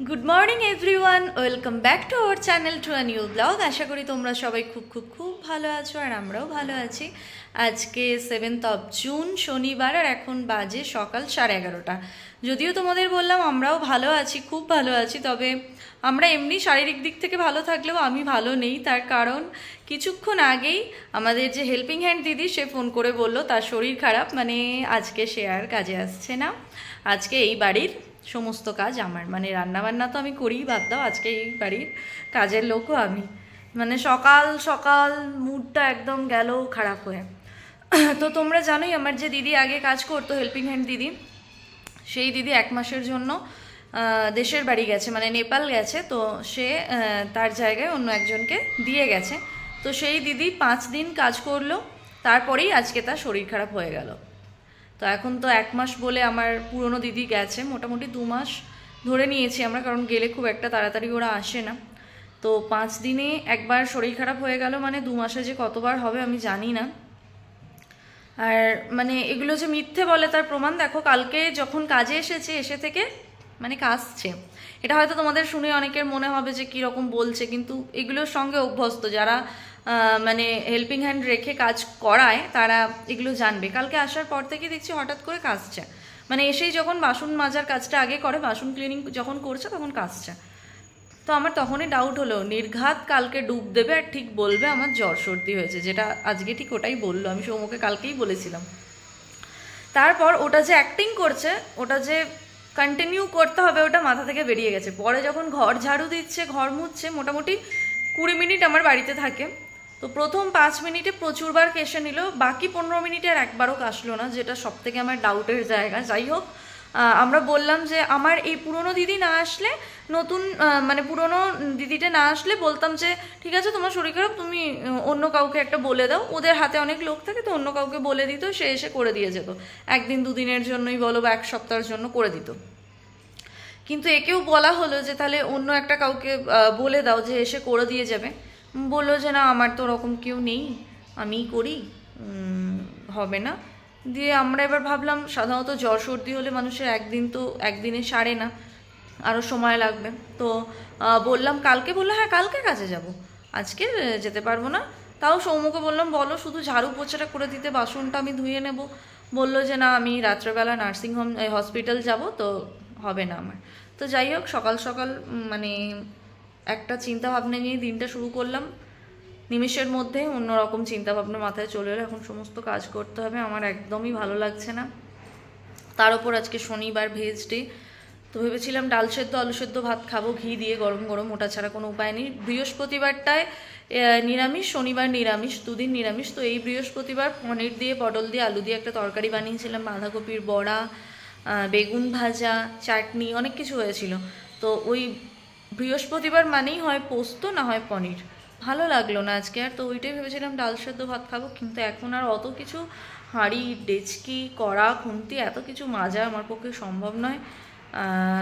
Good morning everyone, welcome back to our channel to a new blog. আশা করি তোমরা সবাই খুব খুব খুব ভালো আছো আর আমরাও ভালো আছি। আজকে 7th জুন শনিবার আর এখন বাজে সকাল 11:30। যদিও তোমাদের বললাম আমরাও ভালো আছি, খুব ভালো আছি, তবে আমরা এমনি শারীরিক দিক থেকে ভালো থাকলেও আমি ভালো নেই। তার কারণ কিছুক্ষণ আগেই আমাদের যে হেল্পিং হ্যান্ড দিদি সে ফোন করে বলল তার শরীর খারাপ, মানে আজকে সে আর কাজে আসছে না। আজকে এই বাড়ির সমস্ত কাজ আমার, মানে রান্নাবান্না তো আমি করিই, বাদ দাও, আজকে এই বাড়ির কাজের লোকও আমি। মানে সকাল সকাল মুডটা একদম গেল খারাপ হয়ে। তো তোমরা জানোই আমার যে দিদি আগে কাজ করতো, হেল্পিং হ্যান্ড দিদি, সেই দিদি 1 মাসের জন্য দেশের বাড়ি গেছে, মানে নেপাল গেছে। তো সে তার জায়গায় অন্য একজনকে দিয়ে গেছে। তো সেই দিদি 5 দিন কাজ করলো, তারপরেই আজকে তার শরীর খারাপ হয়ে গেল। তো এখন তো 1 মাস বলে আমার পুরনো দিদি গেছে, মোটামুটি 2 মাস ধরে নিয়েছি আমরা, কারণ গেলে খুব একটা তাড়াতাড়ি ওরা আসে না। তো 5 দিনে একবার শরীর খারাপ হয়ে গেল, মানে 2 মাসে যে কতবার হবে আমি জানি না। আর মানে এগুলো যে মিথ্যে বলে তার প্রমাণ দেখো, কালকে যখন কাজে এসেছে এসে থেকে মানে কাশছে। এটা হয়তো তোমাদের শুনে অনেকের মনে হবে যে কীরকম বলছে, কিন্তু এগুলোর সঙ্গে অভ্যস্ত যারা মানে হেল্পিং হ্যান্ড রেখে কাজ করায় তারা এগুলো জানবে। কালকে আসার পর থেকে দেখছি হঠাৎ করে কাশছে, মানে এসেই যখন বাসন মাজার কাজটা আগে করে, বাসন ক্লিনিং যখন করছে তখন কাশছে। তো আমার তখনই ডাউট হলো নির্ঘাত কালকে ডুব দেবে আর ঠিক বলবে আমার জ্বর সর্দি হয়েছে, যেটা আজকে ঠিক ওটাই বললো। আমি সৌমকে কালকেই বলেছিলাম। তারপর ওটা যে অ্যাক্টিং করছে, ওটা যে কন্টিনিউ করতে হবে ওটা মাথা থেকে বেরিয়ে গেছে। পরে যখন ঘর ঝাড়ু দিচ্ছে, ঘর মুছছে, মোটামুটি 20 মিনিট আমার বাড়িতে থাকে। তো প্রথম 5 মিনিটে প্রচুরবার কেশে নিল, বাকি 15 মিনিটে আর একবারও কাশলো না, যেটা সব থেকে আমার ডাউটের জায়গা। যাই হোক, আমরা বললাম যে আমার এই পুরনো দিদি না আসলে, নতুন মানে পুরনো দিদিটা না আসলে বলতাম যে ঠিক আছে তোমার শরীর খারাপ, তুমি অন্য কাউকে একটা বলে দাও। ওদের হাতে অনেক লোক থাকে, তো অন্য কাউকে বলে দিত, সে এসে করে দিয়ে যেত। 1 দিন 2 দিনের জন্যই বলো বা 1 সপ্তাহের জন্য করে দিত। কিন্তু একেও বলা হলো যে তাহলে অন্য একটা কাউকে বলে দাও যে এসে করে দিয়ে যাবে। বললো যে না, আমার তো ওরকম কেউ নেই, আমিই করি, হবে না। দিয়ে আমরা এবার ভাবলাম, সাধারণত জ্বর সর্দি হলে মানুষের একদিনে সারে না, আরও সময় লাগবে। তো বললাম কালকে, বললো হ্যাঁ কালকে কাজে যাব, আজকে যেতে পারবো না। তাও সৌম্যকে বললাম বলো শুধু ঝাড়ু পোছাটা করে দিতে, বাসনটা আমি ধুয়ে নেব। বললো যে না, আমি রাত্রেবেলা নার্সিংহোম হসপিটাল যাব, তো হবে না আমার। তো যাই হোক, সকাল সকাল মানে একটা চিন্তা ভাবনা নিয়ে দিনটা শুরু করলাম। নিমেষের মধ্যে অন্যরকম চিন্তা ভাবনা মাথায় চলে এলো, এখন সমস্ত কাজ করতে হবে, আমার একদমই ভালো লাগছে না। তার উপর আজকে শনিবার, ভেজ ডে। তো ভেবেছিলাম ডাল সেদ্ধ আলু সেদ্ধ ভাত খাবো ঘি দিয়ে গরম গরম, ওটা ছাড়া কোনো উপায় নেই। বৃহস্পতিবারটায় নিরামিষ, শনিবার নিরামিষ, 2 দিন নিরামিষ। তো এই বৃহস্পতিবার পনির দিয়ে, পটল দিয়ে, আলু দিয়ে একটা তরকারি বানিয়েছিলাম, বাঁধাকপির বড়া, বেগুন ভাজা, চাটনি, অনেক কিছু হয়েছিল। তো ওই বৃহস্পতিবার মানেই হয় পোস্ত, না হয় পনির। ভালো লাগলো না আজকে আর, তো ওইটাই ভেবেছিলাম ডাল সেদ্ধ ভাত খাবো। কিন্তু এখন আর অত কিছু হাঁড়ি ডেচকি কড়া খুন্তি এত কিছু মাজা আমার পক্ষে সম্ভব নয়।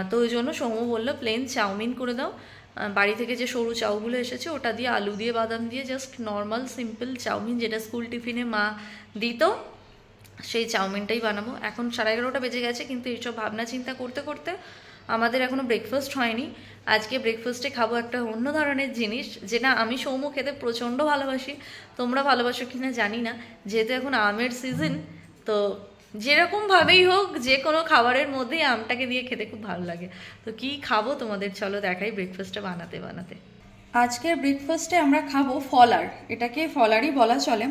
তো ওই জন্য সৌম্য বললো প্লেন চাউমিন করে দাও। বাড়ি থেকে যে সরু চাউগুলো এসেছে ওটা দিয়ে, আলু দিয়ে, বাদাম দিয়ে, জাস্ট নর্মাল সিম্পল চাউমিন, যেটা স্কুল টিফিনে মা দিত, সেই চাউমিনটাই বানাবো। এখন 11:30 বেজে গেছে, কিন্তু এইসব ভাবনা চিন্তা করতে করতে আমাদের এখনও ব্রেকফাস্ট হয়নি। আজকে ব্রেকফাস্টে খাবো একটা অন্য ধরনের জিনিস, যেটা আমি সৌম্য খেতে প্রচণ্ড ভালোবাসি। তোমরা ভালোবাসো কিনা জানি না, যেহেতু এখন আমের সিজন, তো যেরকমভাবেই হোক যে কোনো খাবারের মধ্যেই আমটাকে দিয়ে খেতে খুব ভালো লাগে। তো কি খাবো তোমাদের চলো দেখাই ব্রেকফাস্টটা বানাতে বানাতে। আজকের ব্রেকফাস্টে আমরা খাবো ফলার, এটাকে ফলারই বলা চলে।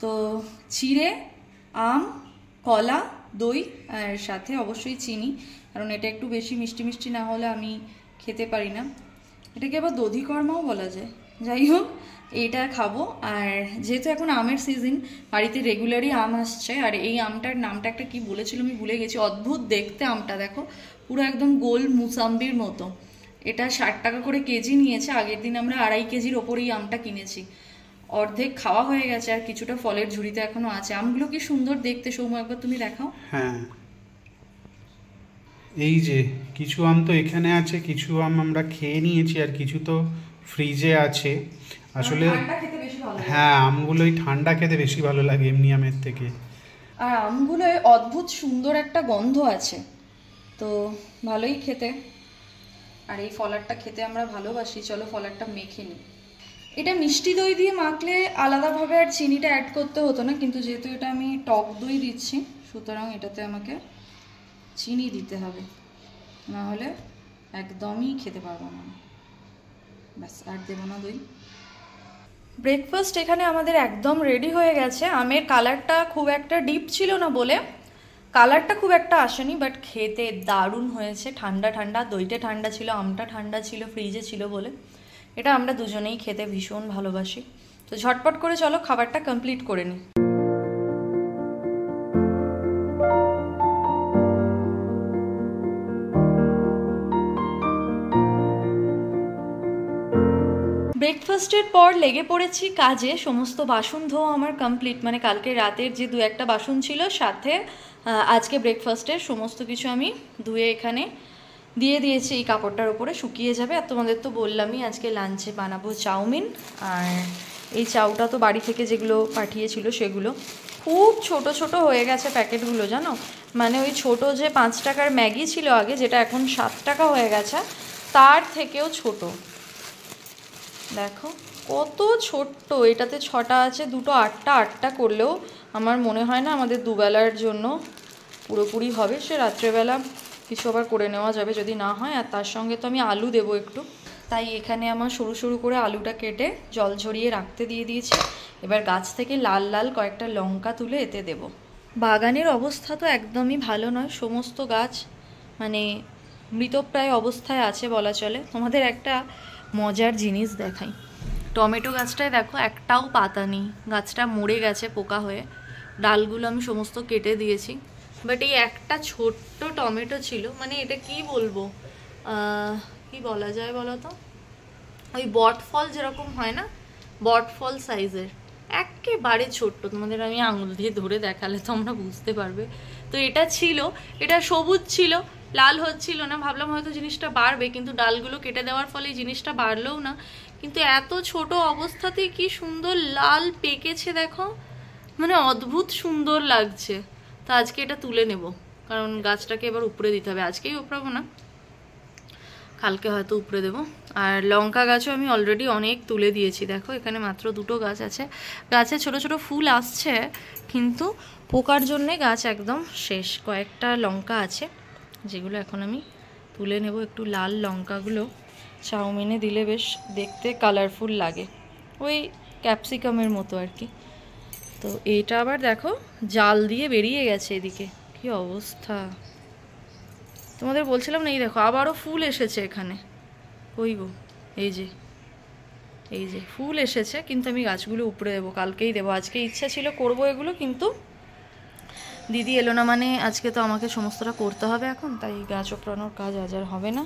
তো চিড়ে, আম, কলা, দই, আর সাথে অবশ্যই চিনি, কারণ এটা একটু বেশি মিষ্টি মিষ্টি না হলে আমি খেতে পারি না। এটাকে আবার দধিকর্মাও বলা যায়। যাই হোক, এইটা খাবো। আর যেহেতু এখন আমের সিজন, বাড়িতে রেগুলারই আম আসছে। আর এই আমটার নামটা একটা কি বলেছিল আমি ভুলে গেছি, অদ্ভুত দেখতে আমটা, দেখো পুরো একদম গোল মুসাম্বির মতো। এটা 60 টাকা করে কেজি নিয়েছে। আগের দিন আমরা 2.5 কেজির ওপরেই আমটা কিনেছি। অর্ধেক খাওয়া হয়ে গেছে, আর কিছুটা ফলের ঝুড়িতে এখনো আছে। আমগুলো কি সুন্দর দেখতে, সৌম্য একবার তুমি দেখাও। হ্যাঁ, এই যে কিছু আম তো এখানে আছে, কিছু আম আমরা খেয়ে নিয়েছি, আর কিছু তো ফ্রিজে আছে। আসলে হ্যাঁ, আমগুলোই ঠান্ডা খেতে বেশি ভালো লাগে এমনি আমের থেকে। আর আমগুলোয় অদ্ভুত সুন্দর একটা গন্ধ আছে, তো ভালোই খেতে। আর এই ফলারটা খেতে আমরা ভালোবাসি। চলো ফলারটা মেখে নিই। এটা মিষ্টি দই দিয়ে মাখলে আলাদাভাবে আর চিনিটা অ্যাড করতে হতো না, কিন্তু যেহেতু এটা আমি টক দই দিচ্ছি সুতরাং এটাতে আমাকে চিনি দিতে হবে, না হলে একদমই খেতে পারবো না। ব্যাস, আর দেবো না দই। ব্রেকফাস্ট এখানে আমাদের একদম রেডি হয়ে গেছে। আমের কালারটা খুব একটা ডিপ ছিল না বলে কালারটা খুব একটা আসেনি, বাট খেতে দারুণ হয়েছে। ঠান্ডা ঠান্ডা, দইটা ঠান্ডা ছিল, আমটা ঠান্ডা ছিল, ফ্রিজে ছিল বলে এটা আমরা দুজনেই খেতে ভীষণ ভালোবাসি। তো ঝটপট করে চলো খাবারটা কমপ্লিট করে নিই। ব্রেকফাস্টের পর লেগে পড়েছি কাজে। সমস্ত বাসন ধোয়া আমার কমপ্লিট, মানে কালকে রাতের যে 2-1টা বাসন ছিল, সাথে আজকে ব্রেকফাস্টের সমস্ত কিছু আমি ধুয়ে এখানে দিয়ে দিয়েছি এই কাপড়টার উপরে, শুকিয়ে যাবে। আর তোমাদের তো বললামই আজকে লাঞ্চে বানাবো চাউমিন। আর এই চাউটা তো বাড়ি থেকে যেগুলো পাঠিয়েছিল সেগুলো খুব ছোট ছোট হয়ে গেছে প্যাকেটগুলো, জানো, মানে ওই ছোট যে 5 টাকার ম্যাগি ছিল আগে, যেটা এখন 7 টাকা হয়ে গেছে, তার থেকেও ছোট। দেখো কত ছোট্ট। এটাতে 6টা আছে, দুটো 8টা করলেও আমার মনে হয় না আমাদের দুবেলার জন্য পুরোপুরি হবে। সে রাত্রেবেলা কিছু আবার করে নেওয়া যাবে যদি না হয়। আর তার সঙ্গে তো আমি আলু দেবো একটু, তাই এখানে আমার সরু সরু করে আলুটা কেটে জল ঝরিয়ে রাখতে দিয়ে দিয়েছি। এবার গাছ থেকে লাল লাল কয়েকটা লঙ্কা তুলে এতে দেব। বাগানের অবস্থা তো একদমই ভালো নয়, সমস্ত গাছ মানে মৃতপ্রায় অবস্থায় আছে বলা চলে। তোমাদের একটা মজার জিনিস দেখাই। টমেটো গাছটায় দেখো একটাও পাতা নেই, গাছটা মরে গেছে পোকা হয়ে। ডালগুলো আমি সমস্ত কেটে দিয়েছি, বাট এই একটা ছোট্ট টমেটো ছিল, মানে এটা কি বলবো, কি বলা যায় বলো তো, ওই বটফল যেরকম হয় না, বটফল সাইজের, একেবারে ছোট্ট। তোমাদের আমি আঙুল দিয়ে ধরে দেখালে তোমরা বুঝতে পারবে। তো এটা ছিল, এটা সবুজ ছিল, লাল হচ্ছিল না। ভাবলাম হয়তো জিনিসটা বাড়বে, কিন্তু ডালগুলো কেটে দেওয়ার ফলে এই জিনিসটা বাড়লেও না। কিন্তু এত ছোট অবস্থাতেই কি সুন্দর লাল পেকেছে দেখো, মানে অদ্ভুত সুন্দর লাগছে। তো আজকে এটা তুলে নেব, কারণ গাছটাকে এবার উপরে দিতে হবে। আজকেই উপরাবো না, কালকে হয়তো উপরে দেবো। আর লঙ্কা গাছও আমি অলরেডি অনেক তুলে দিয়েছি। দেখো এখানে মাত্র 2টো গাছ আছে, গাছে ছোট ছোট ফুল আসছে, কিন্তু পোকার জন্যে গাছ একদম শেষ। কয়েকটা লঙ্কা আছে যেগুলো এখন আমি তুলে নেব। একটু লাল লঙ্কাগুলো চাউমিনে দিলে বেশ দেখতে কালারফুল লাগে, ওই ক্যাপসিকামের মতো আর কি। তো এইটা আবার দেখো জাল দিয়ে বেরিয়ে গেছে এদিকে, কি অবস্থা। তোমাদের বলছিলাম না, এই দেখো আবারও ফুল এসেছে এখানে। ওই গো, এই যে ফুল এসেছে, কিন্তু আমি গাছগুলো উপরে দেবো, কালকেই দেবো। আজকে ইচ্ছা ছিল করব এগুলো, কিন্তু দিদি এলো না, মানে আজকে তো আমাকে সমস্তটা করতে হবে এখন, তাই গাছ ওপরানোর কাজ আজ আর হবে না।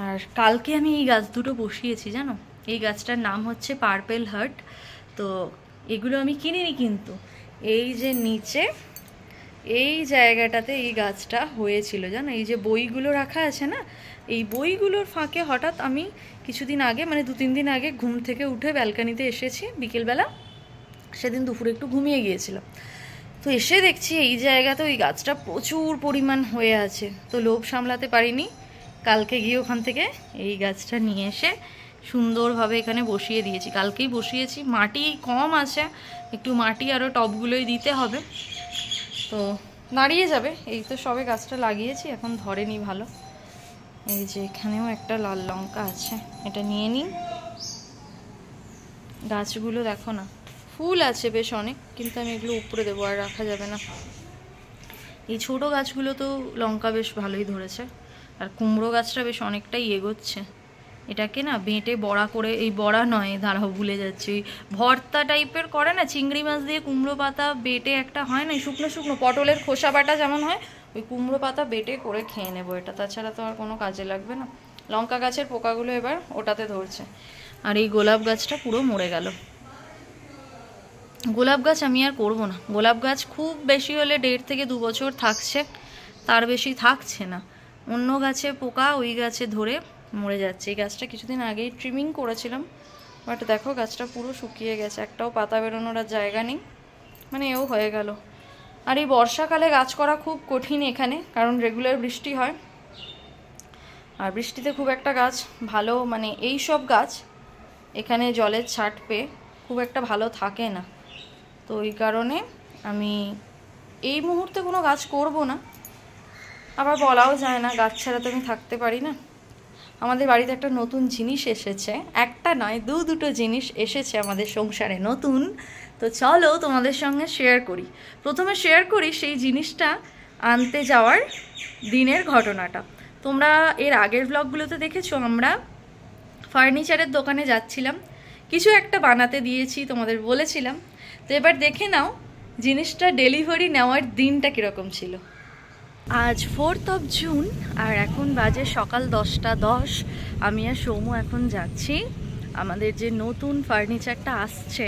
আর কালকে আমি এই গাছ দুটো বসিয়েছি জানো, এই গাছটার নাম হচ্ছে পার্পেল হার্ট। তো এগুলো আমি কিনিনি, কিন্তু এই যে নিচে এই জায়গাটাতে এই গাছটা হয়েছিল জানো। এই যে বইগুলো রাখা আছে না, এই বইগুলোর ফাঁকে হঠাৎ আমি কিছুদিন আগে, মানে 2-3 দিন আগে ঘুম থেকে উঠে ব্যালকানিতে এসেছি বিকেলবেলা, সেদিন দুপুরে একটু ঘুমিয়ে গিয়েছিলাম। তো এসে দেখছি এই জায়গাতে ওই গাছটা প্রচুর পরিমাণ হয়ে আছে। তো লোভ সামলাতে পারিনি, কালকে গিয়ে ওখান থেকে এই গাছটা নিয়ে এসে সুন্দরভাবে এখানে বসিয়ে দিয়েছি। কালকেই বসিয়েছি, মাটি কম আছে, একটু মাটি আরও টবগুলোই দিতে হবে, তো দাঁড়িয়ে যাবে। এই তো সবে গাছটা লাগিয়েছি, এখন ধরেনি ভালো। এই যে এখানেও একটা লাল লঙ্কা আছে, এটা নিয়ে নিই। গাছগুলো দেখো না, ফুল আছে বেশ অনেক, কিন্তু আমি এগুলো উপরে দেবো, আর রাখা যাবে না। এই ছোটো গাছগুলো তো লঙ্কা বেশ ভালোই ধরেছে, আর কুমড়ো গাছটা বেশ অনেকটাই এগোচ্ছে। এটাকে না বেঁটে বড়া করে, এই বড়া নয়, দাঁড়াও ভুলে যাচ্ছি, ওই ভর্তা টাইপের করে না, চিংড়ি মাছ দিয়ে কুমড়ো পাতা বেটে একটা হয় না, শুকনো শুকনো পটলের খোসা বাটা যেমন হয়, ওই কুমড়ো পাতা বেটে করে খেয়ে নেবো এটা। তাছাড়া তো আর কোনো কাজে লাগবে না। লঙ্কা গাছের পোকাগুলো এবার ওটাতে ধরছে। আর এই গোলাপ গাছটা পুরো মরে গেল। গোলাপ গাছ আমি আর করবো না। গোলাপ গাছ খুব বেশি হলে 1.5 থেকে 2 বছর থাকছে, তার বেশি থাকছে না। অন্য গাছে পোকা ওই গাছে ধরে মরে যাচ্ছে। এই গাছটা কিছুদিন আগেই ট্রিমিং করেছিলাম, বাট দেখো গাছটা পুরো শুকিয়ে গেছে, একটাও পাতা বেরোনোর আর জায়গা নেই, মানে এও হয়ে গেল। আর এই বর্ষাকালে গাছ করা খুব কঠিন এখানে, কারণ রেগুলার বৃষ্টি হয়। আর বৃষ্টিতে খুব একটা গাছ ভালো, মানে এই সব গাছ এখানে জলের ছাট পেয়ে খুব একটা ভালো থাকে না। তো ওই কারণে আমি এই মুহূর্তে কোনো গাছ করব না। আবার বলাও যায় না, গাছ ছাড়া তো আমি থাকতে পারি না। আমাদের বাড়িতে একটা নতুন জিনিস এসেছে, একটা নয় দুটো জিনিস এসেছে আমাদের সংসারে নতুন। তো চলো তোমাদের সঙ্গে শেয়ার করি। প্রথমে শেয়ার করি সেই জিনিসটা আনতে যাওয়ার দিনের ঘটনাটা। তোমরা এর আগের ব্লগগুলোতে দেখেছো আমরা ফার্নিচারের দোকানে যাচ্ছিলাম, কিছু একটা বানাতে দিয়েছি, তোমাদের বলেছিলাম। তো এবার দেখে নাও জিনিসটা ডেলিভারি নেওয়ার দিনটা কীরকম ছিল। আজ 4 জুন আর এখন বাজে সকাল 10:10। আমি আর সৌমু এখন যাচ্ছি। আমাদের যে নতুন ফার্নিচারটা আসছে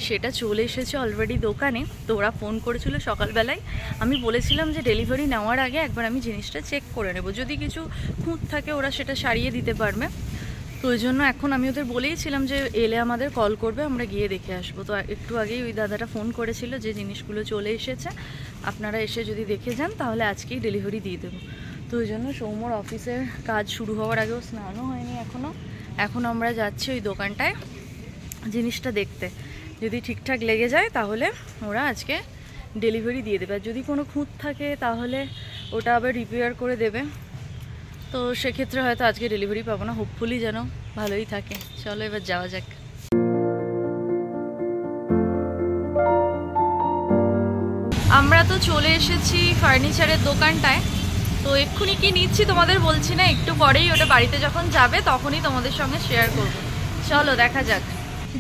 সেটা চলে এসেছে অলরেডি দোকানে। তো ওরা ফোন করেছিল সকালবেলায়, আমি বলেছিলাম যে ডেলিভারি নেওয়ার আগে একবার আমি জিনিসটা চেক করে নেব, যদি কিছু খুঁত থাকে ওরা সেটা সারিয়ে দিতে পারবে। তো ওই জন্য এখন আমি ওদের বলেইছিলাম যে এলে আমাদের কল করবে, আমরা গিয়ে দেখে আসবো। তো একটু আগেই ওই দাদাটা ফোন করেছিল যে জিনিসগুলো চলে এসেছে, আপনারা এসে যদি দেখে যান তাহলে আজকেই ডেলিভারি দিয়ে দেবো। তো ওই জন্য সৌম্যর অফিসের কাজ শুরু হওয়ার আগেও স্নানও হয়নি এখনও। এখন আমরা যাচ্ছি ওই দোকানটায় জিনিসটা দেখতে, যদি ঠিকঠাক লেগে যায় তাহলে ওরা আজকে ডেলিভারি দিয়ে দেবে। আর যদি কোনো খুঁত থাকে তাহলে ওটা আবার রিপেয়ার করে দেবে। তো সেক্ষেত্রে হয়তো আজকে ডেলিভারি পাবো না, হোপফুলি যেন ভালোই থাকে। চলো এবার যাওয়া যাক। আমরা তো চলে এসেছি ফার্নিচারের দোকানটায়। তো এক্ষুনি কি নিচ্ছি তোমাদের বলছি না, একটু পরেই ওটা বাড়িতে যখন যাবে তখনই তোমাদের সঙ্গে শেয়ার করব। চলো দেখা যাক।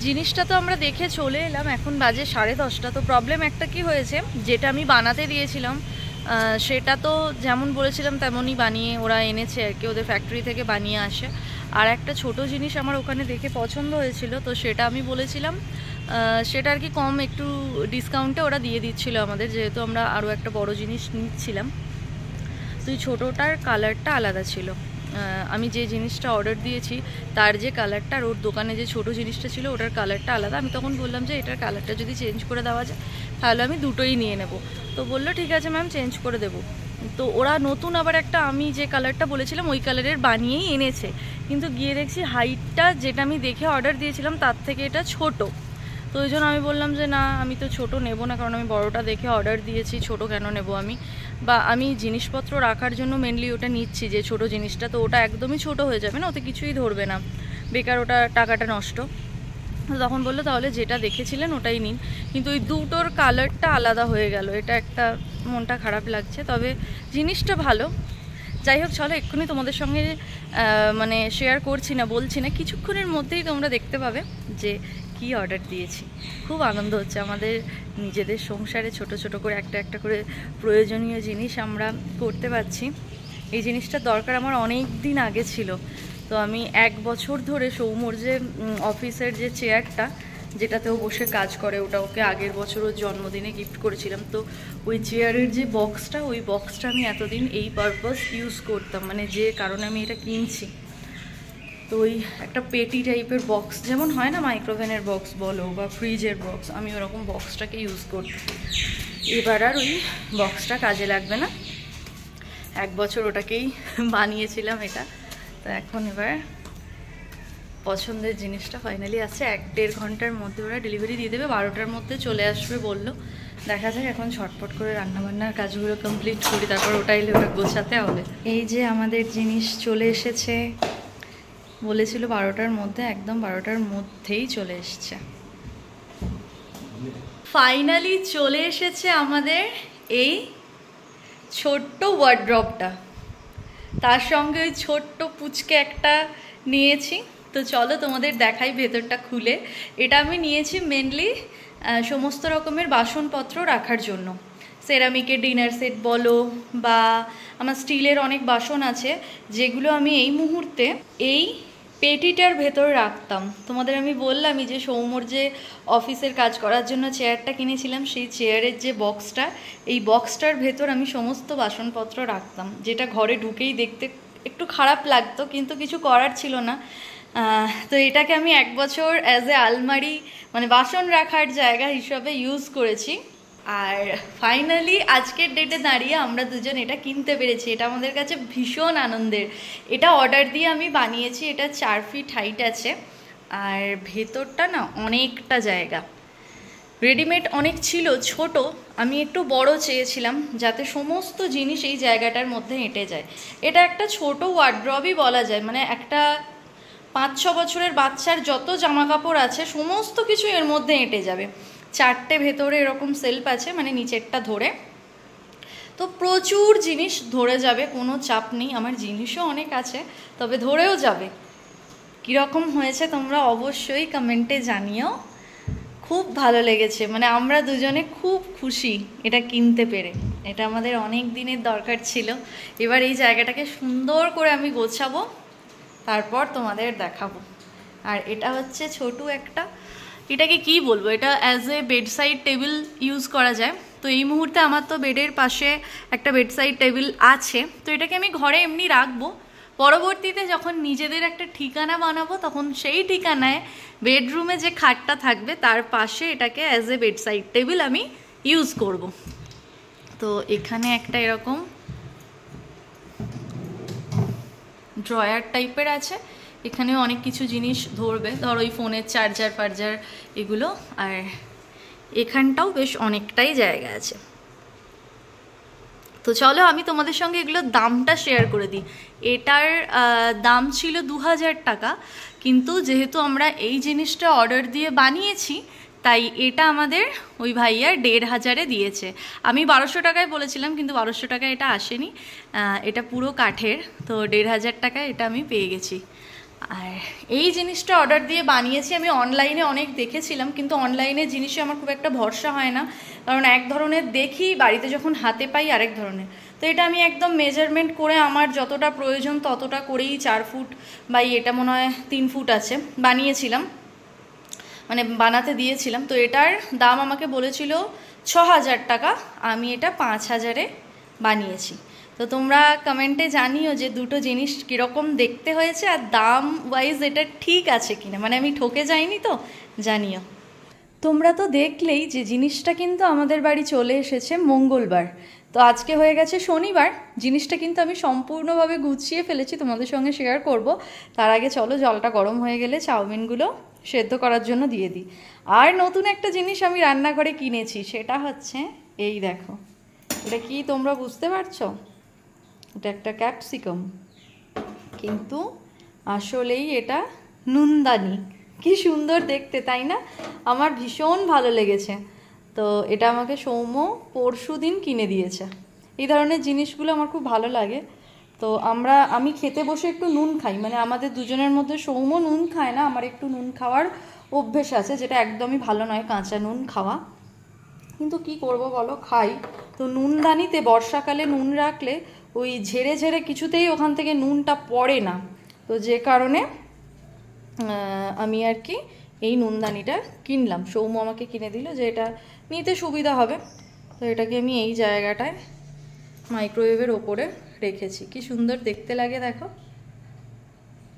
জিনিসটা তো আমরা দেখে চলে এলাম, এখন বাজে 10:30। তো প্রবলেম একটা কি হয়েছে, যেটা আমি বানাতে দিয়েছিলাম সেটা তো যেমন বলেছিলাম তেমনই বানিয়ে ওরা এনেছে আর কি, ওদের ফ্যাক্টরি থেকে বানিয়ে আসে। আর একটা ছোট জিনিস আমার ওখানে দেখে পছন্দ হয়েছিল, তো সেটা আমি বলেছিলাম সেটা আর কি কম একটু ডিসকাউন্টে ওরা দিয়ে দিচ্ছিলো আমাদের, যেহেতু আমরা আরও একটা বড় জিনিস নিচ্ছিলাম। তো এই ছোটোটার কালারটা আলাদা ছিল। আমি যে জিনিসটা অর্ডার দিয়েছি তার যে কালারটা আর ওর দোকানে যে ছোটো জিনিসটা ছিল ওটার কালারটা আলাদা। আমি তখন বললাম যে এটার কালারটা যদি চেঞ্জ করে দেওয়া যায় তাহলে আমি দুটোই নিয়ে নেব। তো বললো ঠিক আছে ম্যাম, চেঞ্জ করে দেবো। তো ওরা নতুন আবার একটা আমি যে কালারটা বলেছিলাম ওই কালারের বানিয়েই এনেছে, কিন্তু গিয়ে দেখছি হাইটটা যেটা আমি দেখে অর্ডার দিয়েছিলাম তার থেকে এটা ছোট। তো ওই জন্য আমি বললাম যে না, আমি তো ছোট নেব না, কারণ আমি বড়টা দেখে অর্ডার দিয়েছি, ছোট কেন নেব আমি। বা আমি জিনিসপত্র রাখার জন্য মেনলি ওটা নিচ্ছি, যে ছোট জিনিসটা, তো ওটা একদমই ছোট হয়ে যাবে না, ওতে কিছুই ধরবে না, বেকার ওটা টাকাটা নষ্ট। তখন বললো তাহলে যেটা দেখেছিলেন ওটাই নিন, কিন্তু ওই দুটোর কালারটা আলাদা হয়ে গেল, এটা একটা মনটা খারাপ লাগছে। তবে জিনিসটা ভালো। যাই হোক, চলো এক্ষুনি তোমাদের সঙ্গে মানে শেয়ার করছি না, বলছি না, কিছুক্ষণের মধ্যেই তোমরা দেখতে পাবে যে কি অর্ডার দিয়েছি। খুব আনন্দ হচ্ছে আমাদের নিজেদের সংসারে ছোট ছোট করে একটা একটা করে প্রয়োজনীয় জিনিস আমরা করতে পারছি। এই জিনিসটার দরকার আমার অনেক দিন আগে ছিল। তো আমি 1 বছর ধরে সৌম্যর যে অফিসের যে চেয়ারটা যেটাতে ও বসে কাজ করে, ওটা ওকে আগের বছর ওর জন্মদিনে গিফট করেছিলাম। তো ওই চেয়ারের যে বক্সটা, ওই বক্সটা আমি এতদিন এই পারপাস ইউজ করতাম, মানে যে কারণে আমি এটা কিনছি। তো ওই একটা পেটি টাইপের বক্স যেমন হয় না, মাইক্রোওভেনের বক্স বলো বা ফ্রিজের বক্স, আমি ওরকম বক্সটাকে ইউজ করতাম। এবার আর ওই বক্সটা কাজে লাগবে না, 1 বছর ওটাকেই বানিয়েছিলাম এটা। তো এখন এবার পছন্দের জিনিসটা ফাইনালি আসছে, 1-1.5 ঘন্টার মধ্যে ওরা ডেলিভারি দিয়ে দেবে, 12টার মধ্যে চলে আসবে বললো। দেখা যাক, এখন ঝটপট করে রান্নাবান্নার কাজগুলো কমপ্লিট করি, তারপর ওটা এলে ওটা গোছাতে হবে। এই যে আমাদের জিনিস চলে এসেছে, বলেছিল 12টার মধ্যে, একদম 12টার মধ্যেই চলে এসছে। ফাইনালি চলে এসেছে আমাদের এই ছোট্ট ওয়ার্ড্রপটা, তার সঙ্গে ওই ছোট্ট পুচকে একটা নিয়েছি। তো চলো তোমাদের দেখাই ভেতরটা খুলে। এটা আমি নিয়েছি মেনলি সমস্ত রকমের বাসনপত্র রাখার জন্য, সেরামিকের ডিনার সেট বলো বা আমার স্টিলের অনেক বাসন আছে, যেগুলো আমি এই মুহূর্তে এই পেটিটার ভেতর রাখতাম। তোমাদের আমি বললামই যে সৌম্যর যে অফিসের কাজ করার জন্য চেয়ারটা কিনেছিলাম, সেই চেয়ারের যে বক্সটা, এই বক্সটার ভেতর আমি সমস্ত বাসনপত্র রাখতাম, যেটা ঘরে ঢুকেই দেখতে একটু খারাপ লাগতো, কিন্তু কিছু করার ছিল না। তো এটাকে আমি 1 বছর অ্যাজ এ আলমারি, মানে বাসন রাখার জায়গা হিসাবে ইউজ করেছি। আর ফাইনালি আজকের ডেটে দাঁড়িয়ে আমরা দুজন এটা কিনতে পেরেছি, এটা আমাদের কাছে ভীষণ আনন্দের। এটা অর্ডার দিয়ে আমি বানিয়েছি, এটা 4 ফিট হাইট আছে আর ভেতরটা না অনেকটা জায়গা। রেডিমেড অনেক ছিল ছোট, আমি একটু বড় চেয়েছিলাম যাতে সমস্ত জিনিস এই জায়গাটার মধ্যে এঁটে যায়। এটা একটা ছোট ওয়ার্ড্রবই বলা যায়, মানে একটা 5-6 বছরের বাচ্চার যত জামা কাপড় আছে সমস্ত কিছু এর মধ্যে এঁটে যাবে। 4টে ভেতরে এরকম সেলফ আছে, মানে নিচেরটা ধরে, তো প্রচুর জিনিস ধরে যাবে, কোনো চাপ নেই। আমার জিনিসও অনেক আছে, তবে ধরেও যাবে। কীরকম হয়েছে তোমরা অবশ্যই কমেন্টে জানিও। খুব ভালো লেগেছে, মানে আমরা দুজনে খুব খুশি এটা কিনতে পেরে। এটা আমাদের অনেক দিনের দরকার ছিল। এবার এই জায়গাটাকে সুন্দর করে আমি গোছাবো, তারপর তোমাদের দেখাবো। আর এটা হচ্ছে ছোট একটা, এটাকে কি বলবো, এটা as a bedside table use করা যায়। তো এই মুহূর্তে আমার তো বেডের পাশে একটা বেডসাইড টেবিল আছে, তো এটাকে আমি ঘরে এমনি রাখবো। পরবর্তীতে যখন নিজেদের একটা ঠিকানা বানাবো তখন সেই ঠিকানায় বেডরুমে যে খাটটা থাকবে তার পাশে এটাকে অ্যাজ এ বেডসাইড টেবিল আমি ইউজ করব। তো এখানে একটা এরকম ড্রয়ার টাইপের আছে, এখানেও অনেক কিছু জিনিস ধরবে, ধর ওই ফোনের চার্জার ফার্জার এগুলো। আর এখানটাও বেশ অনেকটাই জায়গা আছে। তো চলো আমি তোমাদের সঙ্গে এগুলোর দামটা শেয়ার করে দিই। এটার দাম ছিল 2000 টাকা, কিন্তু যেহেতু আমরা এই জিনিসটা অর্ডার দিয়ে বানিয়েছি তাই এটা আমাদের ওই ভাইয়া 1500-এ দিয়েছে। আমি 1200 টাকায় বলেছিলাম, কিন্তু 1200 টাকায় এটা আসেনি, এটা পুরো কাঠের। তো 1500 টাকায় এটা আমি পেয়ে গেছি। আর এই জিনিসটা অর্ডার দিয়ে বানিয়েছি। আমি অনলাইনে অনেক দেখেছিলাম, কিন্তু অনলাইনের জিনিসে আমার খুব একটা ভরসা হয় না, কারণ এক ধরনের দেখি, বাড়িতে যখন হাতে পাই আরেক ধরনের। তো এটা আমি একদম মেজারমেন্ট করে আমার যতটা প্রয়োজন ততটা করেই 4 ফুট বাই এটা মনে হয় 3 ফুট আছে বানিয়েছিলাম, মানে বানাতে দিয়েছিলাম। তো এটার দাম আমাকে বলেছিল 6000 টাকা, আমি এটা 5000-এ বানিয়েছি। তো তোমরা কমেন্টে জানিও যে দুটো জিনিস কীরকম দেখতে হয়েছে আর দাম ওয়াইজ এটা ঠিক আছে কিনা, মানে আমি ঠকে যাইনি তো, জানিও। তোমরা তো দেখলেই যে জিনিসটা কিন্তু আমাদের বাড়ি চলে এসেছে মঙ্গলবার, তো আজকে হয়ে গেছে শনিবার। জিনিসটা কিন্তু আমি সম্পূর্ণভাবে গুছিয়ে ফেলেছি, তোমাদের সঙ্গে শেয়ার করব। তার আগে চলো জলটা গরম হয়ে গেলে চাউমিনগুলো সেদ্ধ করার জন্য দিয়ে দিই। আর নতুন একটা জিনিস আমি রান্নাঘরে কিনেছি, সেটা হচ্ছে এই দেখো। এটা কি তোমরা বুঝতে পারছো? এটা একটা ক্যাপসিকাম, কিন্তু আসলেই এটা নুনদানি। কি সুন্দর দেখতে, তাই না? আমার ভীষণ ভালো লেগেছে। তো এটা আমাকে সৌম্য পরশুদিন কিনে দিয়েছে। এই ধরনের জিনিসগুলো আমার খুব ভালো লাগে। তো আমি খেতে বসে একটু নুন খাই, মানে আমাদের দুজনের মধ্যে সৌম্য নুন খায় না, আমার একটু নুন খাওয়ার অভ্যেস আছে, যেটা একদমই ভালো নয় কাঁচা নুন খাওয়া, কিন্তু কি করব বলো, খাই। তো নুনদানিতে বর্ষাকালে নুন রাখলে ওই ঝেড়ে ঝেড়ে কিছুতেই ওখান থেকে নুনটা পড়ে না, তো যে কারণে আমি আর কি এই নুনদানিটা কিনলাম। সৌম্য আমাকে কিনে দিল যে এটা নিতে সুবিধা হবে। তো এটাকে আমি এই জায়গাটায় মাইক্রোওয়েভের ওপরে রেখেছি। কি সুন্দর দেখতে লাগে দেখো।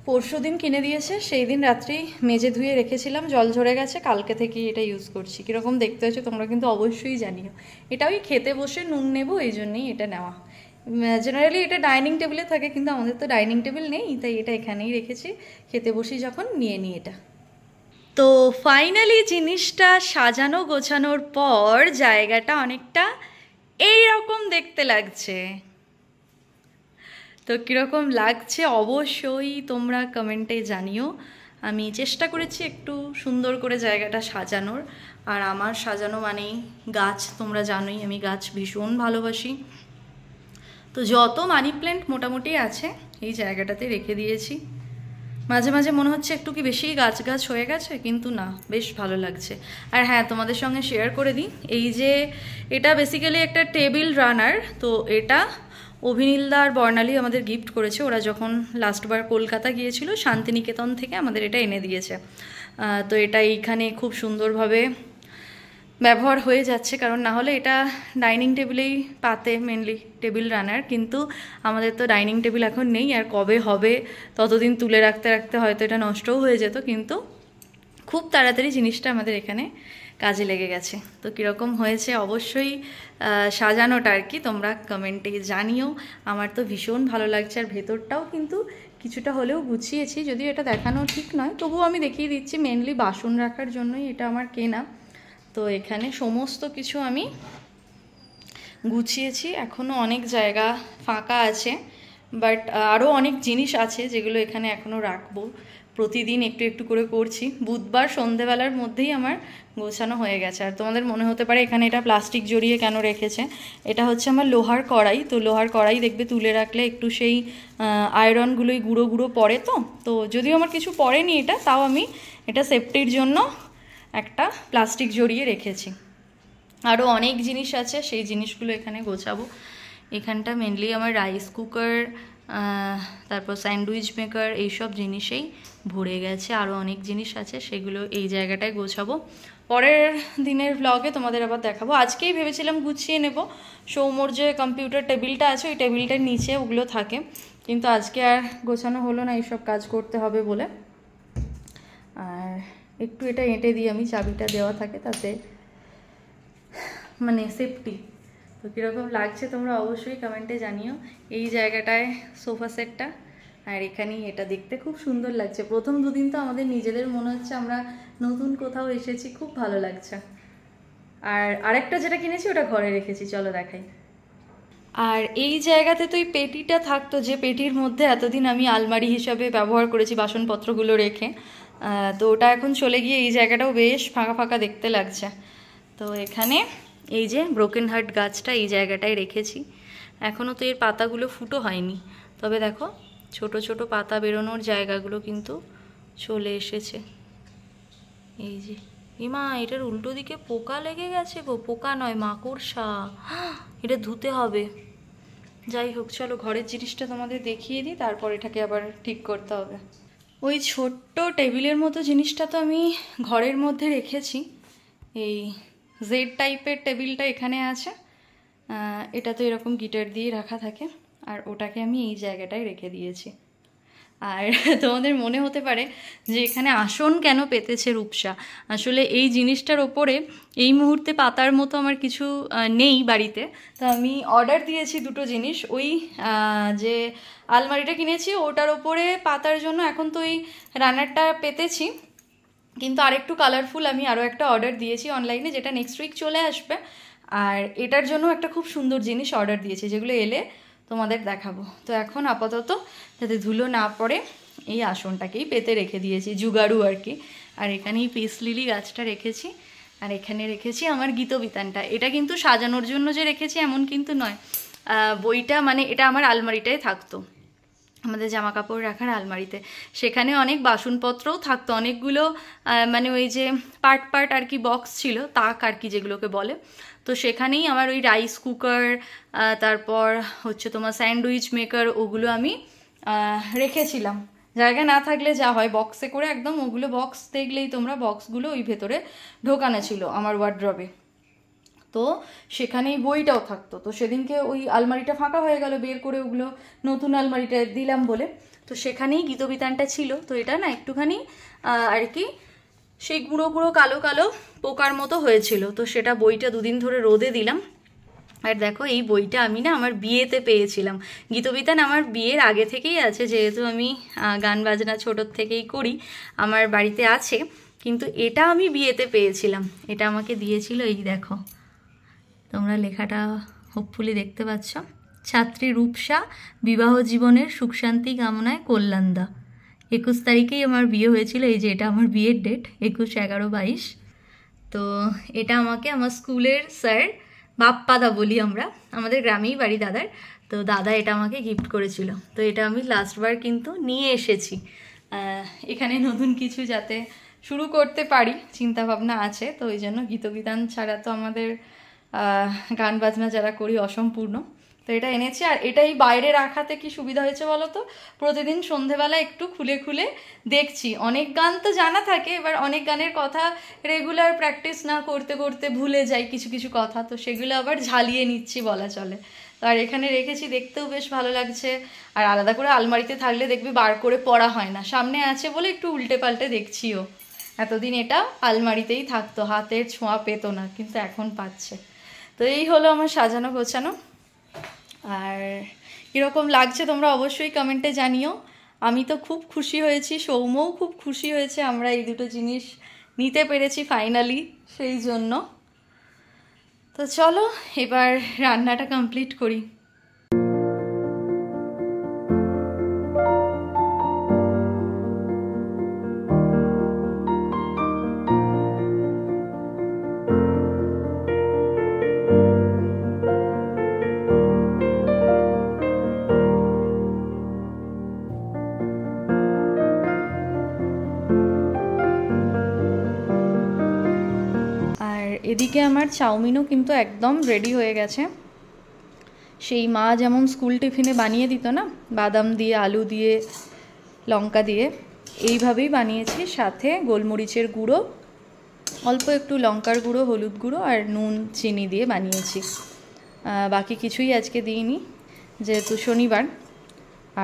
পরশুদিন কিনে দিয়েছে, সেই দিন রাত্রেই মেজে ধুয়ে রেখেছিলাম, জল ঝরে গেছে, কালকে থেকেই এটা ইউজ করছি। কীরকম দেখতে হচ্ছে তোমরা কিন্তু অবশ্যই জানিও। এটা ওই খেতে বসে নুন নেব এই জন্যই এটা নেওয়া। জেনারেলি এটা ডাইনিং টেবিলে থাকে, কিন্তু আমাদের তো ডাইনিং টেবিল নেই, তাই এটা এখানেই রেখেছি, খেতে বসি যখন নিয়ে নিই এটা। তো ফাইনালি জিনিসটা সাজানো গোছানোর পর জায়গাটা অনেকটা এইরকম দেখতে লাগছে। তো কীরকম লাগছে অবশ্যই তোমরা কমেন্টে জানিও। আমি চেষ্টা করেছি একটু সুন্দর করে জায়গাটা সাজানোর। আর আমার সাজানো মানেই গাছ, তোমরা জানোই আমি গাছ ভীষণ ভালোবাসি। তো যত মানি প্ল্যান্ট মোটামুটি আছে এই জায়গাটাতে রেখে দিয়েছি। মাঝে মাঝে মনে হচ্ছে একটু কি বেশি গাছ গাছ হয়ে গেছে, কিন্তু না, বেশ ভালো লাগছে। আর হ্যাঁ, তোমাদের সঙ্গে শেয়ার করে দিই, এই যে এটা বেসিক্যালি একটা টেবিল রানার। তো এটা অভিনীলদা আর বর্ণালী আমাদের গিফট করেছে, ওরা যখন লাস্টবার কলকাতা গিয়েছিল শান্তিনিকেতন থেকে আমাদের এটা এনে দিয়েছে। তো এটা এইখানে খুব সুন্দরভাবে ব্যবহার হয়ে যাচ্ছে, কারণ না হলে এটা ডাইনিং টেবিলেই পাতে মেনলি টেবিল রানার, কিন্তু আমাদের তো ডাইনিং টেবিল এখন নেই, আর কবে হবে ততদিন তুলে রাখতে রাখতে হয়তো এটা নষ্টও হয়ে যেত। কিন্তু খুব তাড়াতাড়ি জিনিসটা আমাদের এখানে কাজে লেগে গেছে। তো কীরকম হয়েছে অবশ্যই সাজানোটা আর কি তোমরা কমেন্টে জানিও। আমার তো ভীষণ ভালো লাগছে, আর ভেতরটাও কিন্তু কিছুটা হলেও গুছিয়েছি, যদিও এটা দেখানো ঠিক নয়, তবুও আমি দেখিয়ে দিচ্ছি। মেনলি বাসন রাখার জন্যই এটা আমার কেনা। তো এখানে সমস্ত কিছু আমি গুছিয়েছি, এখনও অনেক জায়গা ফাঁকা আছে, বাট আরও অনেক জিনিস আছে যেগুলো এখানে এখনও রাখবো। প্রতিদিন একটু একটু করে করছি। বুধবার সন্ধেবেলার মধ্যেই আমার গোছানো হয়ে গেছে। আর তোমাদের মনে হতে পারে এখানে এটা প্লাস্টিক জড়িয়ে কেন রেখেছে, এটা হচ্ছে আমার লোহার কড়াই। তো লোহার কড়াই দেখবে তুলে রাখলে একটু সেই আয়রনগুলোই গুঁড়ো গুঁড়ো পড়ে। তো যদিও আমার কিছু পড়েনি এটা, তাও আমি এটা সেফটির জন্য একটা প্লাস্টিক জড়িয়ে রেখেছি। আরও অনেক জিনিস আছে, সেই জিনিসগুলো এখানে গোছাবো। এখানটা মেনলি আমার রাইস কুকার, তারপর স্যান্ডউইচ মেকার, এইসব জিনিসেই ভরে গেছে। আরও অনেক জিনিস আছে, সেগুলো এই জায়গাটায় গোছাবো। পরের দিনের ব্লগে তোমাদের আবার দেখাবো। আজকেই ভেবেছিলাম গুছিয়ে নেব, সৌম্যর যে কম্পিউটার টেবিলটা আছে ওই টেবিলটার নিচে ওগুলো থাকে, কিন্তু আজকে আর গোছানো হলো না, এইসব কাজ করতে হবে বলে। আর একটু এটা এঁটে দিই আমি, চাবিটা দেওয়া থাকে তাতে মানে সেফটি। তো কীরকম লাগছে তোমরা অবশ্যই কমেন্টে জানিও। এই জায়গাটায় সোফা সেটটা, আর এখানেই এটা দেখতে খুব সুন্দর লাগছে। প্রথম দুদিন তো আমাদের নিজেদের মনে হচ্ছে আমরা নতুন কোথাও এসেছি, খুব ভালো লাগছে। আর আরেকটা যেটা কিনেছি ওটা ঘরে রেখেছি, চলো দেখাই। আর এই জায়গাতে তো এই পেটিটা থাকতো, যে পেটির মধ্যে এতদিন আমি আলমারি হিসাবে ব্যবহার করেছি বাসনপত্রগুলো রেখে। তো ওটা এখন চলে গিয়ে এই জায়গাটাও বেশ ফাঁকা ফাঁকা দেখতে লাগছে। তো এখানে এই যে ব্রোকেন হার্ট গাছটা এই জায়গাটায় রেখেছি। এখনও তো এর পাতাগুলো ফুটো হয়নি, তবে দেখো ছোট ছোট পাতা বেরোনোর জায়গাগুলো কিন্তু চলে এসেছে। এই যে ইমা, এটার উল্টো দিকে পোকা লেগে গেছে গো। পোকা নয়, মাকড়সা। এটা ধুতে হবে। যাই হোক, চলো ঘরের জিনিসটা তোমাদের দেখিয়ে দিই, তারপর এটাকে আবার ঠিক করতে হবে। ওই ছোট্ট টেবিলের মতো জিনিসটা তো আমি ঘরের মধ্যে রেখেছি। এই জেড টাইপের টেবিলটা এখানে আছে, এটা তো এরকম গিটার দিয়ে রাখা থাকে, আর ওটাকে আমি এই জায়গাটায় রেখে দিয়েছি। আর তোমাদের মনে হতে পারে যে এখানে আসন কেন পেতেছে রূপসা। আসলে এই জিনিসটার ওপরে এই মুহূর্তে পাতার মতো আমার কিছু নেই বাড়িতে, তো আমি অর্ডার দিয়েছি দুটো জিনিস। ওই যে আলমারিটা কিনেছি ওটার ওপরে পাতার জন্য এখন তো ওই রানারটা পেতেছি, কিন্তু আরেকটু কালারফুল আমি আরও একটা অর্ডার দিয়েছি অনলাইনে, যেটা নেক্সট উইক চলে আসবে। আর এটার জন্য একটা খুব সুন্দর জিনিস অর্ডার দিয়েছি, যেগুলো এলে তোমাদের দেখাবো। তো এখন আপাতত যাতে ধুলো না পড়ে এই আসনটাকেই পেতে রেখে দিয়েছি, জুগাড়ু আর কি। আর এখানেই পিস লিলি গাছটা রেখেছি, আর এখানে রেখেছি আমার গীতবিতানটা। এটা কিন্তু সাজানোর জন্য যে রেখেছি এমন কিন্তু নয়, বইটা মানে এটা আমার আলমারিটায় থাকতো, আমাদের জামা কাপড় রাখার আলমারিতে। সেখানে অনেক বাসনপত্রও থাকতো, অনেকগুলো মানে ওই যে পার্ট পার্ট আর কি বক্স ছিল, তাক আর কি যেগুলোকে বলে। তো সেখানেই আমার ওই রাইস কুকার, তারপর হচ্ছে তোমার স্যান্ডউইচ মেকার, ওগুলো আমি রেখেছিলাম। জায়গা না থাকলে যা হয় বক্সে করে একদম, ওগুলো বক্স দেখলেই তোমরা বক্সগুলো ওই ভেতরে ঢোকানো ছিল আমার ওয়ার্ড্রবে। তো সেখানেই বইটাও থাকতো। তো সেদিনকে ওই আলমারিটা ফাঁকা হয়ে গেল, বের করে ওগুলো নতুন আলমারিটা দিলাম বলে, তো সেখানেই গীতবিতানটা ছিল। তো এটা না একটুখানি আর কি সেই গুঁড়ো গুঁড়ো কালো কালো পোকার মতো হয়েছিল, তো সেটা বইটা দুদিন ধরে রোদে দিলাম। আর দেখো এই বইটা আমি না আমার বিয়েতে পেয়েছিলাম। গীতবিতান আমার বিয়ের আগে থেকেই আছে, যেহেতু আমি গান বাজনা ছোটোর থেকেই করি, আমার বাড়িতে আছে, কিন্তু এটা আমি বিয়েতে পেয়েছিলাম। এটা আমাকে দিয়েছিল, এই দেখো তোমরা লেখাটা হোপফুলি দেখতে পাচ্ছ, ছাত্রী রূপসা বিবাহ জীবনের সুখ শান্তি কামনায় কল্যাণদা। 21 তারিখেই আমার বিয়ে হয়েছিল। এই যে এটা আমার বিয়ের ডেট, 21/11/22। তো এটা আমাকে আমার স্কুলের স্যার, বাপ্পাদা বলি আমরা, আমাদের গ্রামেই বাড়ি দাদার, তো দাদা এটা আমাকে গিফট করেছিল। তো এটা আমি লাস্টবার কিন্তু নিয়ে এসেছি এখানে, নতুন কিছু যাতে শুরু করতে পারি চিন্তা ভাবনা আছে। তো ওই জন্য গীতবিতান ছাড়া তো আমাদের গান বাজনা যারা করি অসম্পূর্ণ, তো এটা এনেছি। আর এটাই বাইরে রাখাতে কি সুবিধা হয়েছে বলো তো, প্রতিদিন সন্ধেবেলা একটু খুলে খুলে দেখছি। অনেক গান তো জানা থাকে, এবার অনেক গানের কথা রেগুলার প্র্যাকটিস না করতে করতে ভুলে যাই কিছু কিছু কথা, তো সেগুলো আবার ঝালিয়ে নিচ্ছি বলা চলে। তো আর এখানে রেখেছি, দেখতেও বেশ ভালো লাগছে। আর আলাদা করে আলমারিতে থাকলে দেখবি বার করে পড়া হয় না, সামনে আছে বলে একটু উল্টে পাল্টে দেখছিও। এতদিন এটা আলমারিতেই থাকতো, হাতের ছোঁয়া পেত না, কিন্তু এখন পাচ্ছে। তো এই হলো আমার সাজানো গোছানো। আর কীরকম লাগছে তোমরা অবশ্যই কমেন্টে জানিও। আমি তো খুব খুশি হয়েছি, সৌম্যও খুব খুশি হয়েছে, আমরা এই দুটো জিনিস নিতে পেরেছি ফাইনালি, সেই জন্য। তো চলো এবার রান্নাটা কমপ্লিট করি। এদিকে আমার চাউমিনও কিন্তু একদম রেডি হয়ে গেছে। সেই মা যেমন স্কুল টিফিনে বানিয়ে দিত না, বাদাম দিয়ে, আলু দিয়ে, লঙ্কা দিয়ে, এইভাবেই বানিয়েছি। সাথে গোলমরিচের গুঁড়ো, অল্প একটু লঙ্কার গুঁড়ো, হলুদ গুঁড়ো আর নুন চিনি দিয়ে বানিয়েছি। বাকি কিছুই আজকে দিইনি, যেহেতু শনিবার।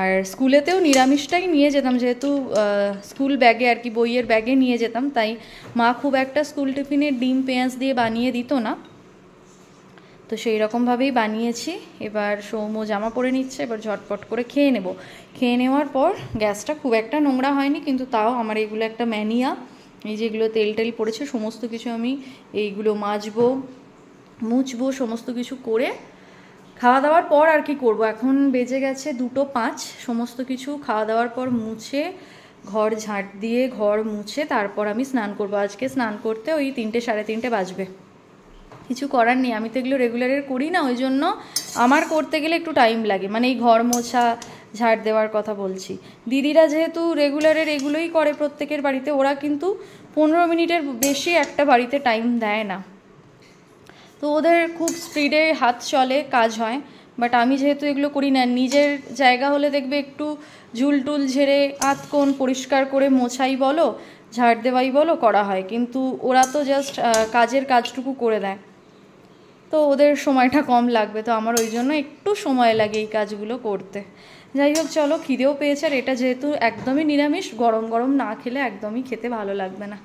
আর স্কুলেতেও নিরামিষটাই নিয়ে যেতাম, যেহেতু স্কুল ব্যাগে আর কি, বইয়ের ব্যাগে নিয়ে যেতাম, তাই মা খুব একটা স্কুল টিফিনে ডিম পেঁয়াজ দিয়ে বানিয়ে দিত না, তো সেই রকমভাবেই বানিয়েছি। এবার সৌম্য জামা পরে নিচ্ছে, এবার ঝটপট করে খেয়ে নেব। খেয়ে নেওয়ার পর গ্যাসটা খুব একটা নোংরা হয়নি, কিন্তু তাও আমার এইগুলো একটা ম্যানিয়া। এই যেগুলো তেল টেল পড়েছে সমস্ত কিছু আমি এইগুলো মাজবো, মুছবো, সমস্ত কিছু করে খাওয়া দাওয়ার পর আর কি করব। এখন বেজে গেছে 2:05, সমস্ত কিছু খাওয়া দাওয়ার পর মুছে, ঘর ঝাঁট দিয়ে ঘর মুছে তারপর আমি স্নান করব। আজকে স্নান করতে ওই 3টে সাড়ে 3টে বাজবে। কিছু করার নেই, আমি তো এগুলো রেগুলারের করি না, ওই জন্য আমার করতে গেলে একটু টাইম লাগে। মানে এই ঘর মোছা, ঝাড় দেওয়ার কথা বলছি। দিদিরা যেহেতু রেগুলারের এগুলোই করে প্রত্যেকের বাড়িতে, ওরা কিন্তু 15 মিনিটের বেশি একটা বাড়িতে টাইম দেয় না, তো ওদের খুব স্পিডে হাত চলে, কাজ হয়। বাট আমি যেহেতু এগুলো করি না, নিজের জায়গা হলে দেখবে একটু ঝুল টুল ঝেড়ে আতকোণ পরিষ্কার করে মোছাই বলো, ঝাড় দেওয়াই বলো, করা হয়। কিন্তু ওরা তো জাস্ট কাজের কাজটুকু করে দেয়, তো ওদের সময়টা কম লাগবে, তো আমার ওই জন্য একটু সময় লাগে এই কাজগুলো করতে। যাই হোক, চলো, খিদেও পেয়েছে, আর এটা যেহেতু একদমই নিরামিষ, গরম গরম না খেলে একদমই খেতে ভালো লাগবে না।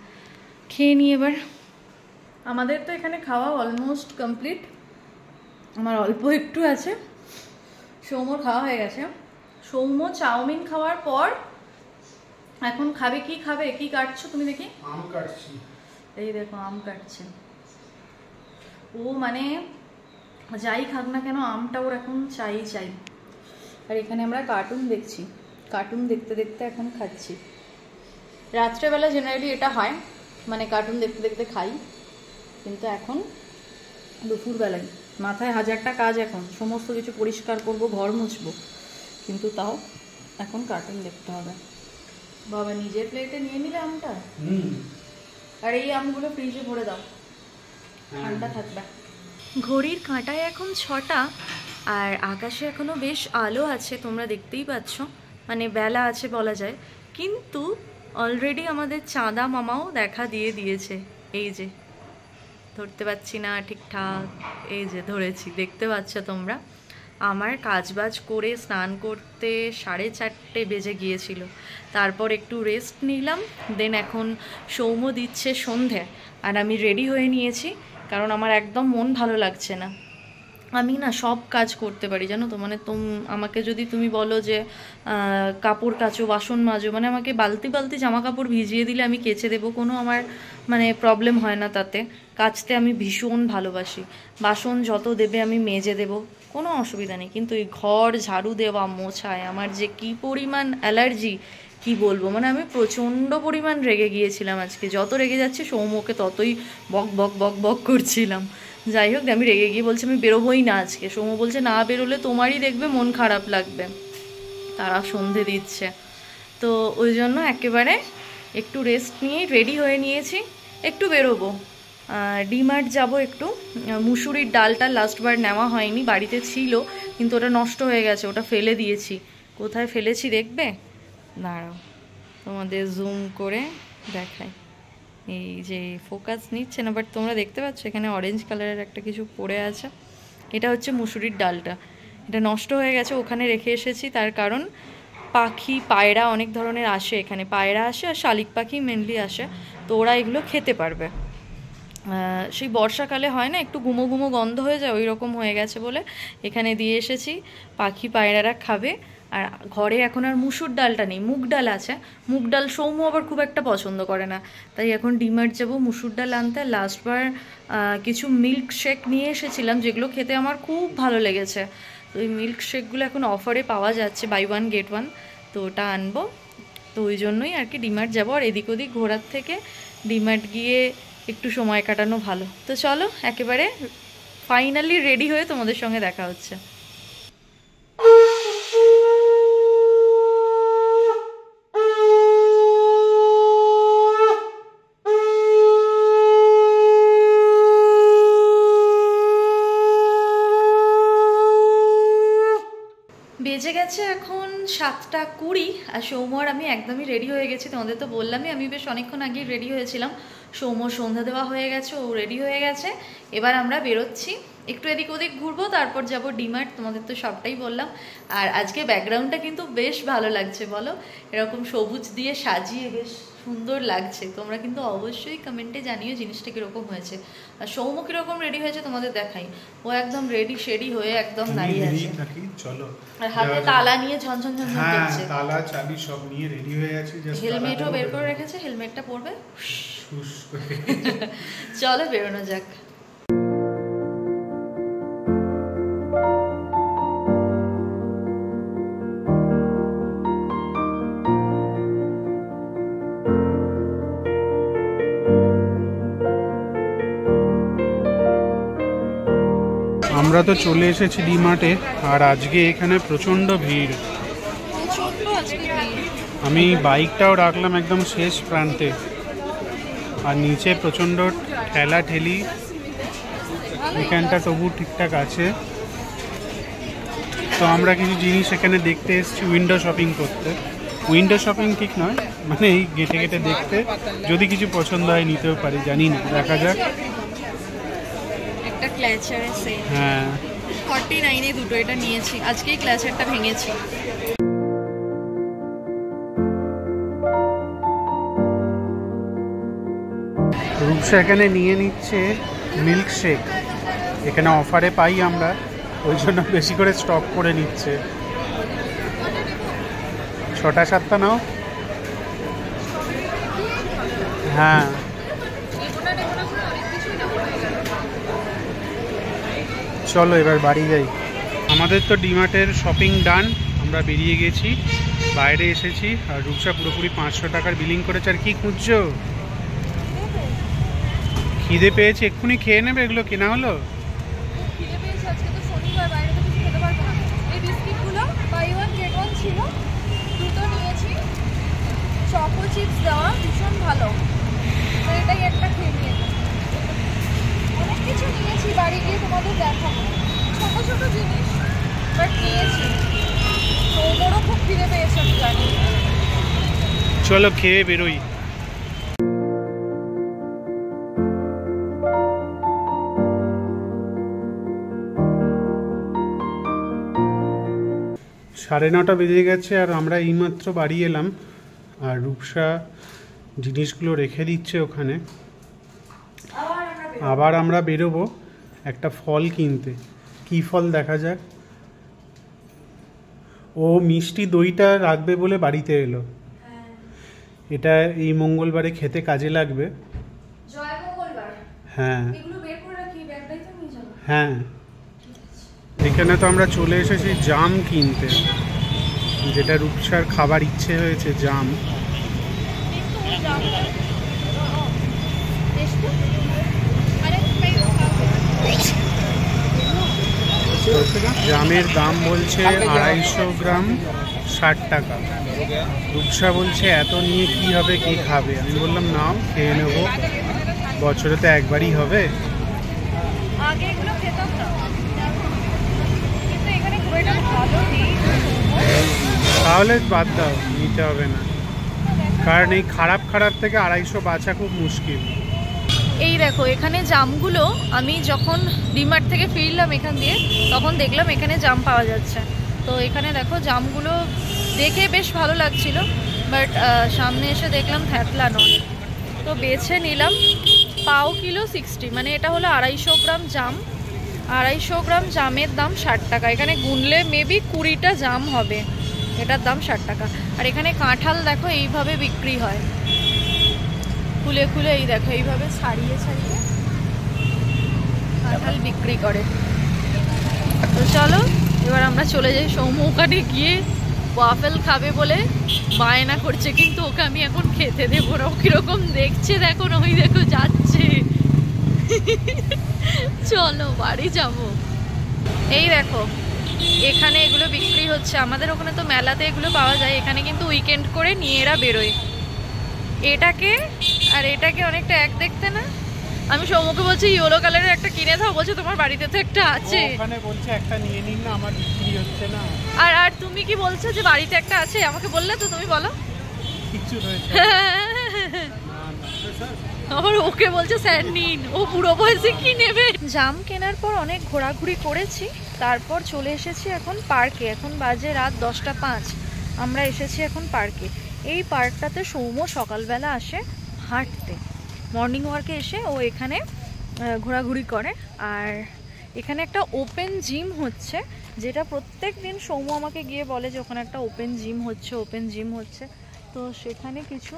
খেয়ে নিই এবার। আমাদের তো এখানে খাওয়া অলমোস্ট কমপ্লিট, আমার অল্প একটু আছে। সৌম্যর খাওয়া হয়ে গেছে। সৌম্য চাউমিন খাওয়ার পর এখন খাবে। কি খাবে? কি কাটছো তুমি? দেখি। আম কাটছি। এই দেখো আম কাটছে ও, মানে যাই খাক না কেন আমটা ওর এখন চাই। আর এখানে আমরা কার্টুন দেখছি, কার্টুন দেখতে দেখতে এখন খাচ্ছি। রাত্রেবেলা জেনারেলি এটা হয়, মানে কার্টুন দেখতে দেখতে খাই, কিন্তু এখন দুপুরবেলায় মাথায় হাজারটা কাজ, এখন সমস্ত কিছু পরিষ্কার করব, ঘর মুছবো, কিন্তু তাও এখন কার্টুন দেখতে হবে। বাবা নিজের প্লেটে নিয়ে নিলে আমটা, আর এই আমগুলো ফ্রিজে ভরে দাও, ঠান্ডা থাকবে। ঘড়ির কাঁটায় এখন 6টা, আর আকাশে এখনও বেশ আলো আছে, তোমরা দেখতেই পাচ্ছ, মানে বেলা আছে বলা যায়। কিন্তু অলরেডি আমাদের চাঁদা মামাও দেখা দিয়েছে। এই যে, ধরতে পারছি না ঠিকঠাক, এই যে ধরেছি, দেখতে পাচ্ছ তোমরা। আমার কাজবাজ করে স্নান করতে 4:30 বেজে গিয়েছিল, তারপর একটু রেস্ট নিলাম, দেন এখন সৌম্য দিচ্ছে সন্ধে, আর আমি রেডি হয়ে নিয়েছি, কারণ আমার একদম মন ভালো লাগছে না। আমি না সব কাজ করতে পারি, জানো তো, মানে আমাকে যদি তুমি বলো যে কাপড় কাচো, বাসন মাজো, মানে আমাকে বালতি বালতি জামা কাপড় ভিজিয়ে দিলে আমি কেচে দেবো, কোনো আমার মানে প্রবলেম হয় না তাতে। কাচতে আমি ভীষণ ভালোবাসি, বাসন যত দেবে আমি মেজে দেবো, কোনো অসুবিধা নেই। কিন্তু এই ঘর ঝাড়ু দেওয়া, মোছায় আমার যে কি পরিমাণ অ্যালার্জি, কি বলবো। মানে আমি প্রচণ্ড পরিমাণ রেগে গিয়েছিলাম আজকে, যত রেগে যাচ্ছে সৌম্যকে ততই বক বক বক বক করছিলাম। যাই হোক, আমি রেগে গিয়ে বলছি আমি বেরোবোই না আজকে। সৌম্য বলছে না বেরোলে তোমারই দেখবে মন খারাপ লাগবে, তারা সন্ধে দিচ্ছে। তো ওই জন্য একেবারে একটু রেস্ট নিয়ে রেডি হয়ে নিয়েছি, একটু বেরোবো, ডিমার্ট যাব একটু। মুসুরির ডালটা লাস্টবার নেওয়া হয়নি, বাড়িতে ছিল কিন্তু ওটা নষ্ট হয়ে গেছে, ওটা ফেলে দিয়েছি। কোথায় ফেলেছি দেখবে? দাঁড়াও তোমাদের জুম করে দেখাই। এই যে ফোকাস নিচ্ছে না, বাট তোমরা দেখতে পাচ্ছ এখানে অরেঞ্জ কালারের একটা কিছু পড়ে আছে, এটা হচ্ছে মুসুরির ডালটা। এটা নষ্ট হয়ে গেছে, ওখানে রেখে এসেছি, তার কারণ পাখি পায়রা অনেক ধরনের আসে এখানে, পায়রা আসে আর শালিক পাখি মেনলি আসে, তো ওরা এগুলো খেতে পারবে। সেই বর্ষাকালে হয় না একটু গুমো গুমো গন্ধ হয়ে যায়, ওই রকম হয়ে গেছে বলে এখানে দিয়ে এসেছি, পাখি পায়রারা খাবে। আর ঘরে এখন আর মুসুর ডালটা নেই, মুগ ডাল আছে। মুগ ডাল সৌম্য আবার খুব একটা পছন্দ করে না, তাই এখন ডিমার্ট যাবো মুসুর ডাল আনতে। লাস্টবার কিছু মিল্ক শেক নিয়ে এসেছিলাম যেগুলো খেতে আমার খুব ভালো লেগেছে, তো ওই মিল্ক শেকগুলো এখন অফারে পাওয়া যাচ্ছে, বাই 1 get 1, তো ওটা আনবো। তো ওই জন্যই আর কি ডিমার্ট যাবো, আর এদিক ওদিক ঘোরার থেকে ডিমার্ট গিয়ে একটু সময় কাটানো ভালো। তো চলো একেবারে ফাইনালি রেডি হয়ে তোমাদের সঙ্গে দেখা হচ্ছে। বেজে গেছে এখন 7:20, আর সৌম্য আর আমি একদমই রেডি হয়ে গেছি। তোমাদের তো বললামই আমি বেশ অনেকক্ষণ আগেই রেডি হয়েছিলাম। সৌম্য সন্ধ্যা দেওয়া হয়ে গেছে, ও রেডি হয়ে গেছে। এবার আমরা বেরোচ্ছি, একটু এদিক ওদিক ঘুরবো, তারপর যাব ডিমার্ট। তোমাদের তো সবটাই বললাম। আর আজকে ব্যাকগ্রাউন্ডটা কিন্তু বেশ ভালো লাগছে, বলো? এরকম সবুজ দিয়ে সাজিয়ে বেশ সুন্দর লাগছে। তোমরা কিন্তু অবশ্যই কমেন্টে জানিও জিনিসটা কীরকম হয়েছে। আর সৌম্য কীরকম রেডি হয়েছে তোমাদের দেখাই, ও একদম রেডি শেডি হয়ে একদম দাঁড়িয়ে আছে। চলো, আর হাতে তালা নিয়ে ঝনঝন ঝনঝন করছে। তালা চাবি সব নিয়ে রেডি হয়ে আছে, হেলমেটও বের করে রেখেছে, হেলমেটটা পরবে। চলো বেরোনো যাক। আমরা তো চলে এসেছি ডিমার্টে, আর আজকে এখানে প্রচণ্ড ভিড়। আমি বাইকটাও রাখলাম একদম শেষ প্রান্তে, আর নিচে প্রচণ্ড ঠেলা ঠেলি। এখানটা তবু ঠিকঠাক আছে। তো আমরা কিছু জিনিস এখানে দেখতে এসেছি, উইন্ডো শপিং করতে। উইন্ডো শপিং ঠিক নয়, মানে এই গেটে গেটে দেখতে, যদি কিছু পছন্দ হয় নিতেও পারি, জানি না, দেখা যাক। একটা ক্ল্যাচারের সেট, হ্যাঁ 49 এ দুটো, এটা নিয়েছি আজকেই, ক্ল্যাচারটা ভেঙেছি। রূপসা এখানে নিয়ে নিচ্ছে মিল্ক শেক, এখানে অফারে পাই আমরা, ওই জন্য বেশি করে স্টক করে নিচ্ছে। 6টা-7টা নাও। হ্যাঁ চলো এবার বাড়ি যাই। আমাদের তো ডিমার্টের শপিং ডান, আমরা বেরিয়ে গেছি, বাইরে এসেছি। আর রূপসা পুরোপুরি 500 টাকার বিলিং করেছে। আর কি খুঁজছো? খিদে পেয়েছে, এক্ষুনি খেয়ে নেবে। এগুলো কেনা হলো? খিদে পেয়েছে, আজকে তো শনিবার, বাইরে তো কিছু খেতে পারবো না। এই বিস্কিটগুলো বাই 1 get 1 ছিল, দুটো নিয়েছি। চকো চিপস দেওয়া, ভীষণ ভালো, তো এটাই একটা খেয়ে নিয়েছি। অনেক কিছু নিয়েছি, বাড়ি গিয়ে তোমাদের দেখাবো, ছোট ছোট জিনিস, বাট নিয়েছি। তো ওরও খুব খিদে পেয়েছে আমি জানি। চলো খেয়ে বেরোই। সাড়ে 9টা বেজে গেছে, আর আমরা এইমাত্র বাড়ি এলাম। আর রূপসা জিনিসগুলো রেখে দিচ্ছে ওখানে। আবার আমরা বেরোবো একটা ফল কিনতে। কি ফল দেখা যাক। ও মিষ্টি দইটা রাখবে বলে বাড়িতে এলো। এটা এই মঙ্গলবারে খেতে কাজে লাগবে। হ্যাঁ হ্যাঁ, এখানে তো আমরা চলে এসেছি জাম কিনতে, যেটা রূপসার খাবার ইচ্ছে হয়েছে, জাম। জামের দাম বলছে 250 গ্রাম 60 টাকা। রূপসা বলছে এত নিয়ে কি হবে, কি খাবে? আমি বললাম নাও, খেয়ে নেবো, বছরে তো একবারই হবে। তাহলে বাদ দাও, নিতে হবে না, কারণ এই খারাপ খারাপ থেকে 250 বাঁচা খুব মুশকিল। এই দেখো এখানে জামগুলো, আমি যখন ডিমার্ট থেকে ফিরলাম এখান দিয়ে, তখন দেখলাম এখানে জাম পাওয়া যাচ্ছে। তো এখানে দেখো জামগুলো দেখে বেশ ভালো লাগছিল, বাট সামনে এসে দেখলাম থ্যাতলা নয়, তো বেছে নিলাম। পাও কিলো 60, মানে এটা হলো 250 গ্রাম জাম। 250 গ্রাম জামের দাম 60 টাকা। এখানে গুনলে মেবি 20টা জাম হবে, এটার দাম 60 টাকা। আর এখানে কাঁঠাল দেখো এইভাবে বিক্রি হয়, খুলে খুলে, এই দেখো এইভাবে ছাড়িয়ে ছাড়িয়ে কাঁঠাল বিক্রি করে। তো চলো এবার আমরা চলে যাই। সৌম্য ওখানে গিয়ে ওয়াফেল খাবে বলে বায়না করছে, কিন্তু ওকে আমি এখন খেতে দেবো না। ও কিরকম দেখছে দেখো, ওই দেখো যাচ্ছে। চলো বাড়ি যাব। এই দেখো এখানে এগুলো বিক্রি হচ্ছে, আমাদের ওখানে তো মেলাতে এগুলো পাওয়া যায়, এখানে কিন্তু উইকেন্ড করে নিয়ে এরা বেরোয়। এটাকে আর এটাকে অনেকটা এক দেখতে না? আমি সৌম্যকে বলছি ইয়েলো কালারের একটা কিনে দাও, বলছে তোমার বাড়িতে তো একটা আছে। ওখানে বলছে একটা নিয়ে নিন না, আমার বিক্রি হচ্ছে না। আর তুমি কি বলছো যে বাড়িতে একটা আছে? আমাকে বললে তো, তুমি বলো। কিছু রয়েছে আবার ওকে বলছে স্যার নিন, ও বুড়ো বয়সে কি নেবে। জাম কেনার পর অনেক ঘোরাঘুরি করেছি, তারপর চলে এসেছি এখন পার্কে। এখন বাজে রাত 10:05, আমরা এসেছি এখন পার্কে। এই পার্কটাতে সৌম্য সকালবেলা আসে হাঁটতে, মর্নিং ওয়ার্কে এসে ও এখানে ঘোরাঘুরি করে। আর এখানে একটা ওপেন জিম হচ্ছে, যেটা প্রত্যেক দিন সৌম্য আমাকে গিয়ে বলে যে ওখানে একটা ওপেন জিম হচ্ছে। তো সেখানে কিছু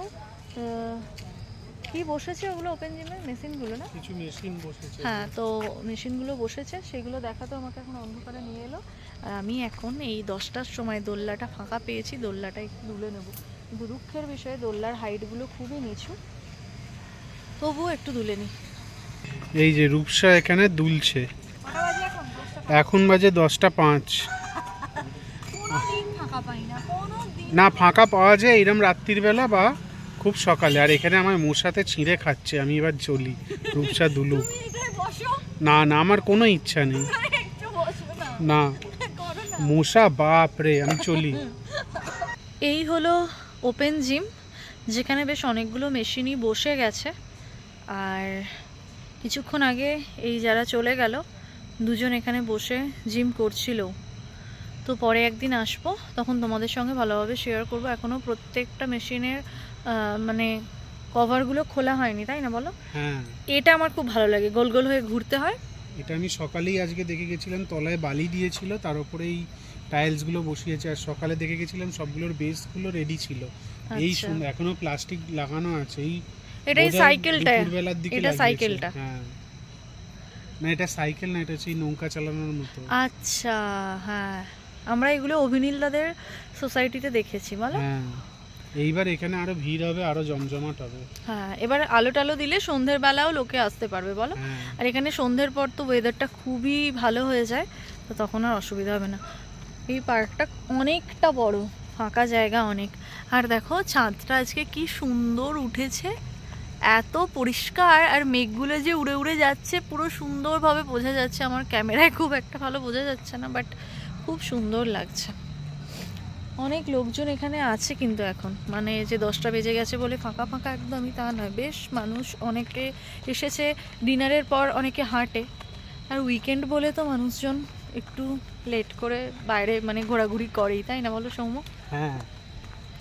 কি বসেছে, ওগুলো ওপেন জিমের মেশিনগুলো না, কিছু মেশিন বসেছে। হ্যাঁ, তো মেশিনগুলো বসেছে, সেগুলো দেখাতে আমাকে এখন অন্ধকারে নিয়ে এলো। আর আমি এখন এই 10টার সময় দোল্লাটা ফাঁকা পেয়েছি, দোল্লাটা একটু তুলে নেব। কিন্তু দুঃখের বিষয়ে দোল্লার হাইটগুলো খুবই নিচু, তবুও একটু তুলে নিই। এই যে রূপসা এখানে দুলছে। এখন বাজে 10:05। না ফাঁকা পাওয়া যায় এরম রাত্রির বেলা বা খুব সকালে। আর এখানে আমার মশাতে ছিঁড়ে খাচ্ছে, আমি এবার চলি। রূপসা দুলুক। না না, আমার কোনো ইচ্ছা নেই। না মশা, বাপ রে, আমি চলি। এই হলো ওপেন জিম, যেখানে বেশ অনেকগুলো মেশিনই বসে গেছে। আর কিছুক্ষণ আগে এই যারা চলে গেল দুজন এখানে বসে জিম করছিল। তো পরে একদিন আসবো, তখন তোমাদের সঙ্গে ভালোভাবে শেয়ার করবো। এখনও প্রত্যেকটা মেশিনের মানে কভারগুলো খোলা হয়নি, তাই না বলো? হ্যাঁ, এটা আমার খুব ভালো লাগে, গোল গোল হয়ে ঘুরতে হয়। এটা আমি সকালেই আজকে দেখে গেছিলাম, তলায় বালি দিয়েছিল, তার উপরে এই টাইলসগুলো বসিয়েছে। আর সকালে দেখে গেছিলাম সবগুলোর বেসগুলো রেডি ছিল। এই এখনো প্লাস্টিক লাগানো আছে। এই এটাই সাইকেলটা, এটা সাইকেলটা। হ্যাঁ না, এটা সাইকেল না, এটা হচ্ছে নৌকা চালানোর মতো। আচ্ছা হ্যাঁ, আমরা এগুলো অভিনীলদাদের সোসাইটিতে দেখেছি বলো। হ্যাঁ, এইবার এখানে আরো ভিড় হবে, আরো জমজমাট হবে। হ্যাঁ, এবার আলো টালো দিলে সন্ধ্যের বেলাও লোকে আসতে পারবে বলো। আর এখানে সন্ধ্যের পর তো ওয়েদারটা খুবই ভালো হয়ে যায়, তো তখন আর অসুবিধা হবে না। এই পার্কটা অনেকটা বড়, ফাঁকা জায়গা অনেক। আর দেখো চাঁদটা আজকে কি সুন্দর উঠেছে, এত পরিষ্কার। আর মেঘগুলো যে উড়ে উড়ে যাচ্ছে পুরো সুন্দরভাবে বোঝা যাচ্ছে। আমার ক্যামেরায় খুব একটা ভালো বোঝা যাচ্ছে না, বাট খুব সুন্দর লাগছে। অনেক লোকজন এখানে আছে কিন্তু এখন, মানে যে 10টা বেজে গেছে বলে ফাঁকা ফাঁকা একদমই তা নয়, বেশ মানুষ অনেকে এসেছে। ডিনারের পর অনেকে হাঁটে, আর উইকেন্ড বলে তো মানুষজন একটু লেট করে বাইরে মানে ঘোরাঘুরি করেই, তাই না বলো সৌম্য? হ্যাঁ,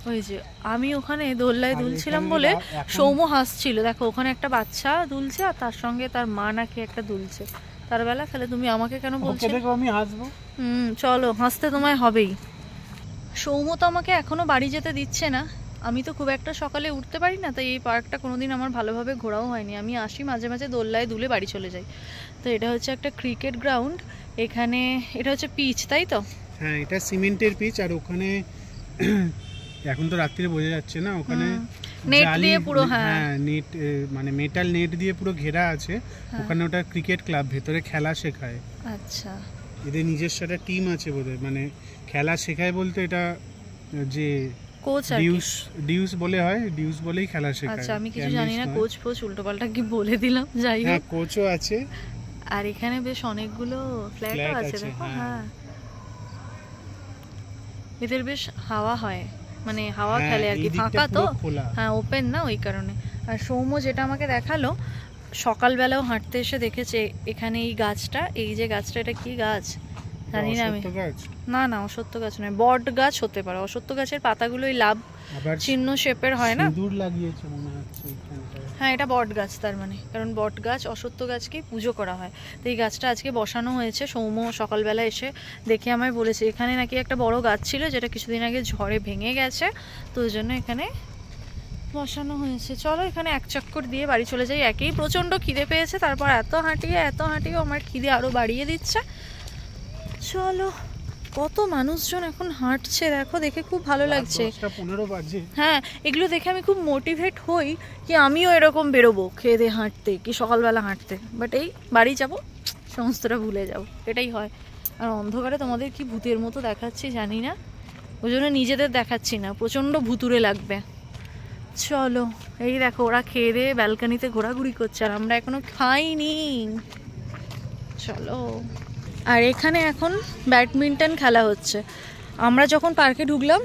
ওই যে আমি ওখানে দোল্লায় দুলছিলাম বলে সৌম্য হাসছিল, দেখো ওখানে একটা বাচ্চা দুলছে আর তার সঙ্গে তার মা নাকি একটা দুলছে। তার বেলা তাহলে তুমি আমাকে কেন বলছো? আমি হাসবো। চলো, হাসতে তোমায় হবেই। সৌম্য তো আমাকে এখনো বাড়ি যেতে দিচ্ছে না, আমি তো খুব একটা সকালে উঠতে পারি না, তাই এই পার্কটা কোনোদিন আমার ভালোভাবে ঘোরাও হয়নি। আমি আসি মাঝে মাঝে দোল্লায় দুলে বাড়ি চলে যাই। তো এটা হচ্ছে একটা ক্রিকেট গ্রাউন্ড, এখানে এটা হচ্ছে পিচ, তাই তো? হ্যাঁ, এটা সিমেন্টের পিচ। আর ওখানে এখন তো রাত্রিরে বোঝা যাচ্ছে না, ওখানে নেট দিয়ে পুরো, হ্যাঁ নেট মানে মেটাল নেট দিয়ে পুরো ঘেরা আছে। ওখানে ওটা ক্রিকেট ক্লাব, ভেতরে খেলা শেখায়। আচ্ছা, এদের নিজস্ব একটা টিম আছে বোধহয়, মানে খেলা শেখায় বলতে এটা যে কোচ ডিউস বলে হয়, ডিউস বলেই খেলা শেখায়। আচ্ছা, আমি কিছু জানি না, কোচ ফোচ উল্টোপাল্টা কি বলে দিলাম, যাই হোক। হ্যাঁ, কোচও আছে। আর এখানে বেশ অনেকগুলো ফ্ল্যাটও আছে দেখো। হ্যাঁ, এদের বেশ হাওয়া হয়, মানে হাওয়া খেলে আর কি, ফাঁকা তো, হ্যাঁ ওপেন না, ওই কারণে। আর সৌম্য যেটা আমাকে দেখালো, সকালবেলাও হাঁটতে এসে দেখেছে এখানে এই গাছটা, এই যে গাছটা, এটা কি গাছ? জানি না আমি। না না অশ্বত্থ গাছ নয়, বট গাছ হতে পারে। অশ্বত্থ গাছের পাতাগুলোই লাভ চিহ্ন শেপের হয় না? সিঁদুর লাগিয়েছে মনে হচ্ছে এইখানটায়। হ্যাঁ এটা বট গাছ তার মানে, কারণ বট গাছ অশ্বত্থ গাছকেই পুজো করা হয়। তো এই গাছটা আজকে বসানো হয়েছে। সৌম্য সকালবেলা এসে দেখে আমায় বলেছে এখানে নাকি একটা বড় গাছ ছিল যেটা কিছুদিন আগে ঝড়ে ভেঙে গেছে, তো ওই জন্য এখানে বসানো হয়েছে। চলো এখানে এক চক্কর দিয়ে বাড়ি চলে যাই। একেই প্রচণ্ড খিদে পেয়েছে, তারপর এত হাঁটিয়ে আমার খিদে আরও বাড়িয়ে দিচ্ছে। চলো, কত মানুষজন এখন হাঁটছে দেখো, দেখে খুব ভালো লাগছে। 15 বাজে। হ্যাঁ এগুলো দেখে আমি খুব মোটিভেট হই কি আমিও এরকম বেরোবো খেয়ে দিয়ে হাঁটতে, কি সকালবেলা হাঁটতে। বাট এই বাড়ি যাব সমস্তটা ভুলে যাব, এটাই হয়। আর অন্ধকারে তোমাদের কি ভূতের মতো দেখাচ্ছি জানি না, ওই জন্য নিজেদের দেখাচ্ছি না, প্রচণ্ড ভুতুরে লাগবে। চলো এই দেখো ওরা খেয়ে দিয়ে ব্যালকানিতে ঘোরাঘুরি করছে আর আমরা এখনো খাইনি। চলো, আর এখানে এখন ব্যাডমিন্টন খেলা হচ্ছে। আমরা যখন পার্কে ঢুকলাম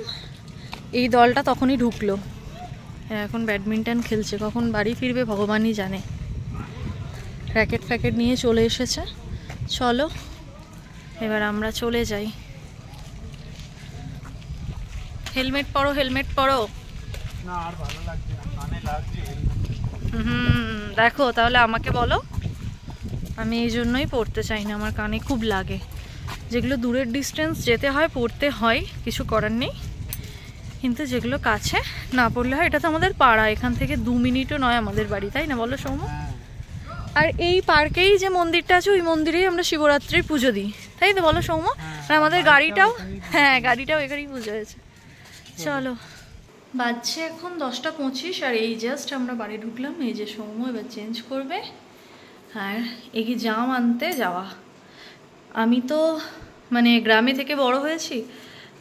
এই দলটা তখনই ঢুকলো, এখন ব্যাডমিন্টন খেলছে। কখন বাড়ি ফিরবে ভগবানই জানে। র্যাকেট ফ্যাকেট নিয়ে চলে এসেছে। চলো এবার আমরা চলে যাই। হেলমেট পরো, হেলমেট পরো। না আর ভালো লাগছে না, কানে লাগছে। দেখো তাহলে আমাকে বলো, আমি এই জন্যই পড়তে চাই না, আমার কানে খুব লাগে। যেগুলো দূরের ডিস্টেন্স যেতে হয় পড়তে হয়, কিছু করার নেই। কিন্তু যেগুলো কাছে না পড়লে হয়। এটা তো আমাদের পাড়া, এখান থেকে 2 মিনিটও নয় আমাদের বাড়ি, তাই না বলো সৌম্য? আর এই পার্কেই যে মন্দিরটা আছে ওই মন্দিরেই আমরা শিবরাত্রির পুজো দিই, তাই তো বলো সৌম্য? আর আমাদের গাড়িটাও, হ্যাঁ গাড়িটাও এখানেই পুজো হয়েছে। চলো, বাজছে এখন 10:25 আর এই জাস্ট আমরা বাড়ি ঢুকলাম। এই যে সৌম্য এবার চেঞ্জ করবে আর এগিয়ে জাম আনতে যাওয়া। আমি তো মানে গ্রামে থেকে বড় হয়েছি,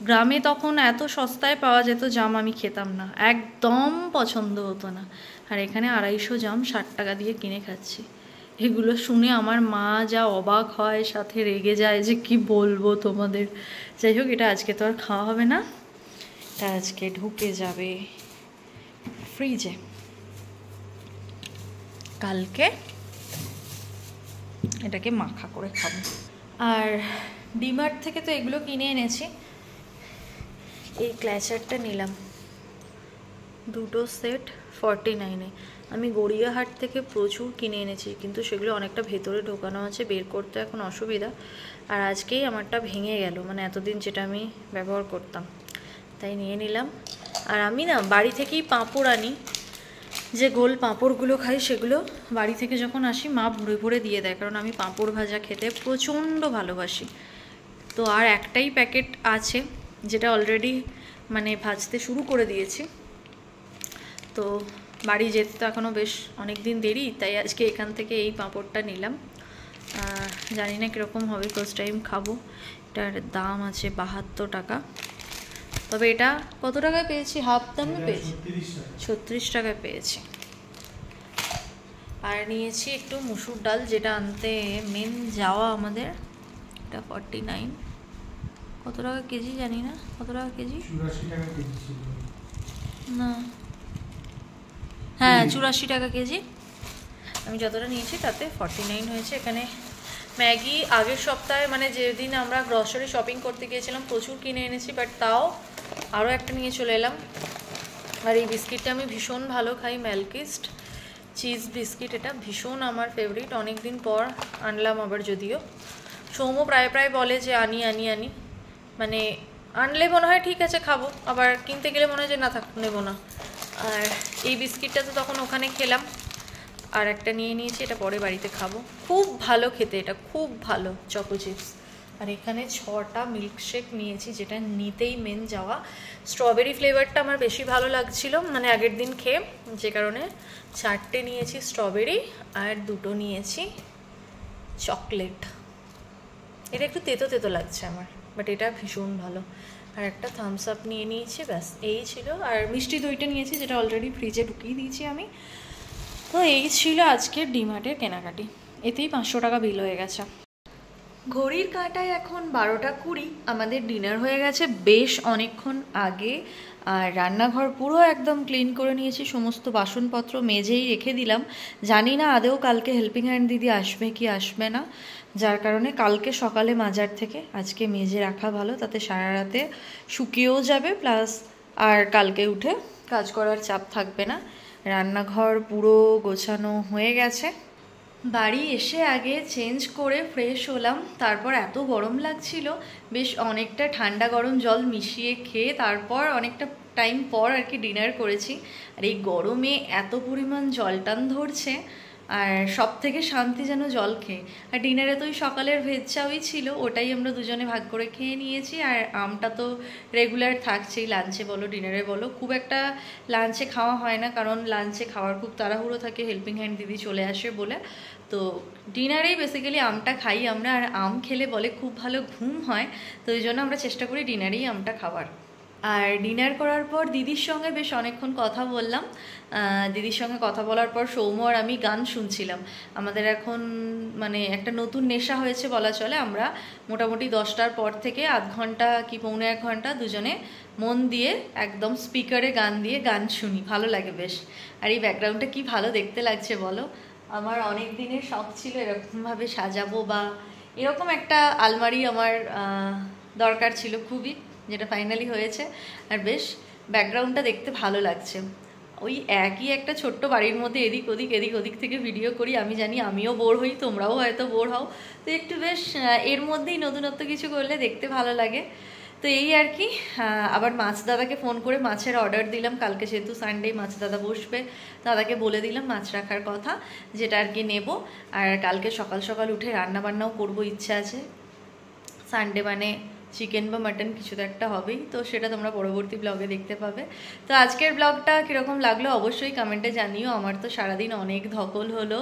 গ্রামে তখন এত সস্তায় পাওয়া যেত জাম, আমি খেতাম না, একদম পছন্দ হতো না। আর এখানে 250 জাম 60 টাকা দিয়ে কিনে খাচ্ছি। এগুলো শুনে আমার মা যা অবাক হয়, সাথে রেগে যায় যে কি বলবো তোমাদের। যাই হোক, এটা আজকে তো আর খাওয়া হবে না, এটা আজকে ঢুকে যাবে ফ্রিজে, কালকে এটাকে মাখা করে খাবো। আর ডিমার্ট থেকে তো এগুলো কিনে এনেছি। এই ক্ল্যাচারটা নিলাম, 2টো সেট 49-এ। আমি গড়িয়াহাট থেকে প্রচুর কিনে এনেছি, কিন্তু সেগুলো অনেকটা ভেতরে ঢোকানো আছে, বের করতে এখন অসুবিধা। আর আজকেই আমারটা ভেঙে গেল, মানে এতদিন যেটা আমি ব্যবহার করতাম, তাই নিয়ে নিলাম। আর আমি না বাড়ি থেকেই পাঁপড় আনি, যে গোল পাঁপড়গুলো খাই সেগুলো বাড়ি থেকে যখন আসি মা ভরে ভরে দিয়ে দেয়, কারণ আমি পাঁপড় ভাজা খেতে প্রচণ্ড ভালোবাসি। তো আর একটাই প্যাকেট আছে যেটা অলরেডি মানে ভাজতে শুরু করে দিয়েছি। তো বাড়ি যেতে তো এখনও বেশ অনেক দিন দেরি, তাই আজকে এখান থেকে এই পাঁপড়টা নিলাম। জানি না কীরকম হবে, ফার্স্ট টাইম খাবো। এটার দাম আছে 72 টাকা। তবে এটা কত টাকায় পেয়েছি? হাফ দামে পেয়েছি, 36 টাকায় পেয়েছি। আর নিয়েছি একটু মুসুর ডাল, যেটা আনতে মেন যাওয়া আমাদের। এটা 49, কত টাকা কেজি জানি না, কত টাকা কেজি? 84 টাকা কেজি ছিল না, হ্যাঁ 84 টাকা কেজি। আমি যতটা নিয়েছি তাতে 49 হয়েছে। এখানে ম্যাগি আগের সপ্তাহে মানে যেদিন আমরা গ্রসারি শপিং করতে গিয়েছিলাম প্রচুর কিনে এনেছি, বাট তাও আরও একটা নিয়ে চলে এলাম। আর এই বিস্কিটটা আমি ভীষণ ভালো খাই, ম্যালকিস্ট চিজ বিস্কিট, এটা ভীষণ আমার ফেভারিট। অনেক দিন পর আনলাম আবার, যদিও সৌম্য প্রায় প্রায় বলে যে আনি আনি আনি, মানে আনলে মনে হয় ঠিক আছে খাবো, আবার কিনতে গেলে মনে হয় যে না থাক নেবো না। আর এই বিস্কিটটা তো তখন ওখানে খেলাম, আর একটা নিয়ে নিয়েছি, এটা পরে বাড়িতে খাবো। খুব ভালো খেতে, এটা খুব ভালো চকো চিপস। আর এখানে 6টা মিল্কশেক নিয়েছি, যেটা নিতেই মেন যাওয়া। স্ট্রবেরি ফ্লেভারটা আমার বেশি ভালো লাগছিল মানে আগের দিন খেয়ে, যে কারণে 4টে নিয়েছি স্ট্রবেরি আর 2টো নিয়েছি চকলেট। এটা একটু তেতো তেতো লাগছে আমার, বাট এটা ভীষণ ভালো। আর একটা থামস আপ নিয়ে নিয়েছি, ব্যাস এই ছিল। আর মিষ্টি দইটা নিয়েছি, যেটা অলরেডি ফ্রিজে ঢুকিয়ে দিয়েছি আমি। তো এই ছিল আজকের ডিমার্টের কেনাকাটি, এতেই 500 টাকা বিল হয়ে গেছে। ঘড়ির কাঁটায় এখন 12টা 20। আমাদের ডিনার হয়ে গেছে বেশ অনেকক্ষণ আগে। আর রান্নাঘর পুরো একদম ক্লিন করে নিয়েছি, সমস্ত বাসনপত্র মেজেই রেখে দিলাম। জানি না আদেও কালকে হেল্পিং হ্যান্ড দিদি আসবে কি আসবে না, যার কারণে কালকে সকালে মাজার থেকে আজকে মেজে রাখা ভালো, তাতে সারা রাতে শুকিয়েও যাবে, প্লাস আর কালকে উঠে কাজ করার চাপ থাকবে না। রান্নাঘর পুরো গোছানো হয়ে গেছে। বাড়ি এসে আগে চেঞ্জ করে ফ্রেশ হলাম, তারপর এত গরম লাগছিল, বেশ অনেকটা ঠান্ডা গরম জল মিশিয়ে খেয়ে তারপর অনেকটা টাইম পর আর কি ডিনার করেছি। আর এই গরমে এত পরিমাণ জল টান ধরছে, আর সব থেকে শান্তি যেন জল খেয়ে। আর ডিনারে তো ওই সকালের ভেজ চাউই ছিল, ওটাই আমরা দুজনে ভাগ করে খেয়ে নিয়েছি। আর আমটা তো রেগুলার থাকছেই, লাঞ্চে বলো ডিনারে বলো। খুব একটা লাঞ্চে খাওয়া হয় না, কারণ লাঞ্চে খাওয়ার খুব তাড়াহুড়ো থাকে, হেল্পিং হ্যান্ড দিদি চলে আসে বলে। তো ডিনারেই বেসিক্যালি আমটা খাই আমরা। আর আম খেলে বলে খুব ভালো ঘুম হয়, তো ওই জন্য আমরা চেষ্টা করি ডিনারেই আমটা খাওয়ার। আর ডিনার করার পর দিদির সঙ্গে বেশ অনেকক্ষণ কথা বললাম। দিদির সঙ্গে কথা বলার পর সৌম্য আর আমি গান শুনছিলাম। আমাদের এখন মানে একটা নতুন নেশা হয়েছে বলা চলে, আমরা মোটামুটি 10টার পর থেকে আধ ঘন্টা কি পৌনে 1 ঘন্টা দুজনে মন দিয়ে একদম স্পিকারে গান দিয়ে গান শুনি, ভালো লাগে বেশ। আর এই ব্যাকগ্রাউন্ডটা কি ভালো দেখতে লাগছে বলো। আমার অনেক দিনের শখ ছিল এরকমভাবে সাজাবো, বা এরকম একটা আলমারি আমার দরকার ছিল খুবই, যেটা ফাইনালি হয়েছে। আর বেশ ব্যাকগ্রাউন্ডটা দেখতে ভালো লাগছে। ওই একই একটা ছোট্ট বাড়ির মধ্যে এদিক ওদিক থেকে ভিডিও করি, আমি জানি আমিও বোর হই, তোমরাও হয়তো বোর হও, তো একটু বেশ এর মধ্যেই নতুনত্ব কিছু করলে দেখতে ভালো লাগে। তো এই আর কি। আবার মাছ দাদাকে ফোন করে মাছের অর্ডার দিলাম, কালকে যেহেতু সানডে মাছ দাদা বসবে, দাদাকে বলে দিলাম মাছ রাখার কথা, যেটা আর কি নেব। আর কালকে সকাল সকাল উঠে রান্না বান্নাও করবো, ইচ্ছা আছে। সানডে মানে চিকেন বা মাটন কিছু তো একটা হবেই, তো সেটা তোমরা পরবর্তী ব্লগে দেখতে পাবে। তো আজকের ব্লগটা কীরকম লাগলো অবশ্যই কমেন্টে জানিও। আমার তো সারাদিন অনেক ধকল হলো,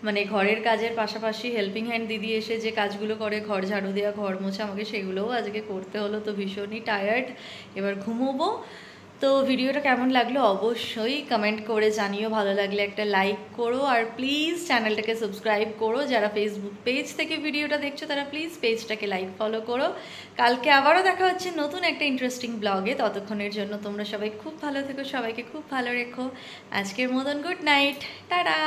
মানে ঘরের কাজের পাশাপাশি হেল্পিং হ্যান্ড দিদি এসে যে কাজগুলো করে, ঘর ঝাড়ু দেওয়া, ঘর মোছা, আমাকে সেগুলোও আজকে করতে হলো, তো ভীষণই টায়ার্ড। এবার ঘুমোবো। তো ভিডিওটা কেমন লাগলো অবশ্যই কমেন্ট করে জানিও, ভালো লাগলে একটা লাইক করো, আর প্লিজ চ্যানেলটাকে সাবস্ক্রাইব করো। যারা ফেসবুক পেজ থেকে ভিডিওটা দেখছো তারা প্লিজ পেজটাকে লাইক ফলো করো। কালকে আবারও দেখা হচ্ছে নতুন একটা ইন্টারেস্টিং ব্লগে। ততক্ষণের জন্য তোমরা সবাই খুব ভালো থেকো, সবাইকে খুব ভালো রেখো। আজকের মতন গুড নাইট, টাটা।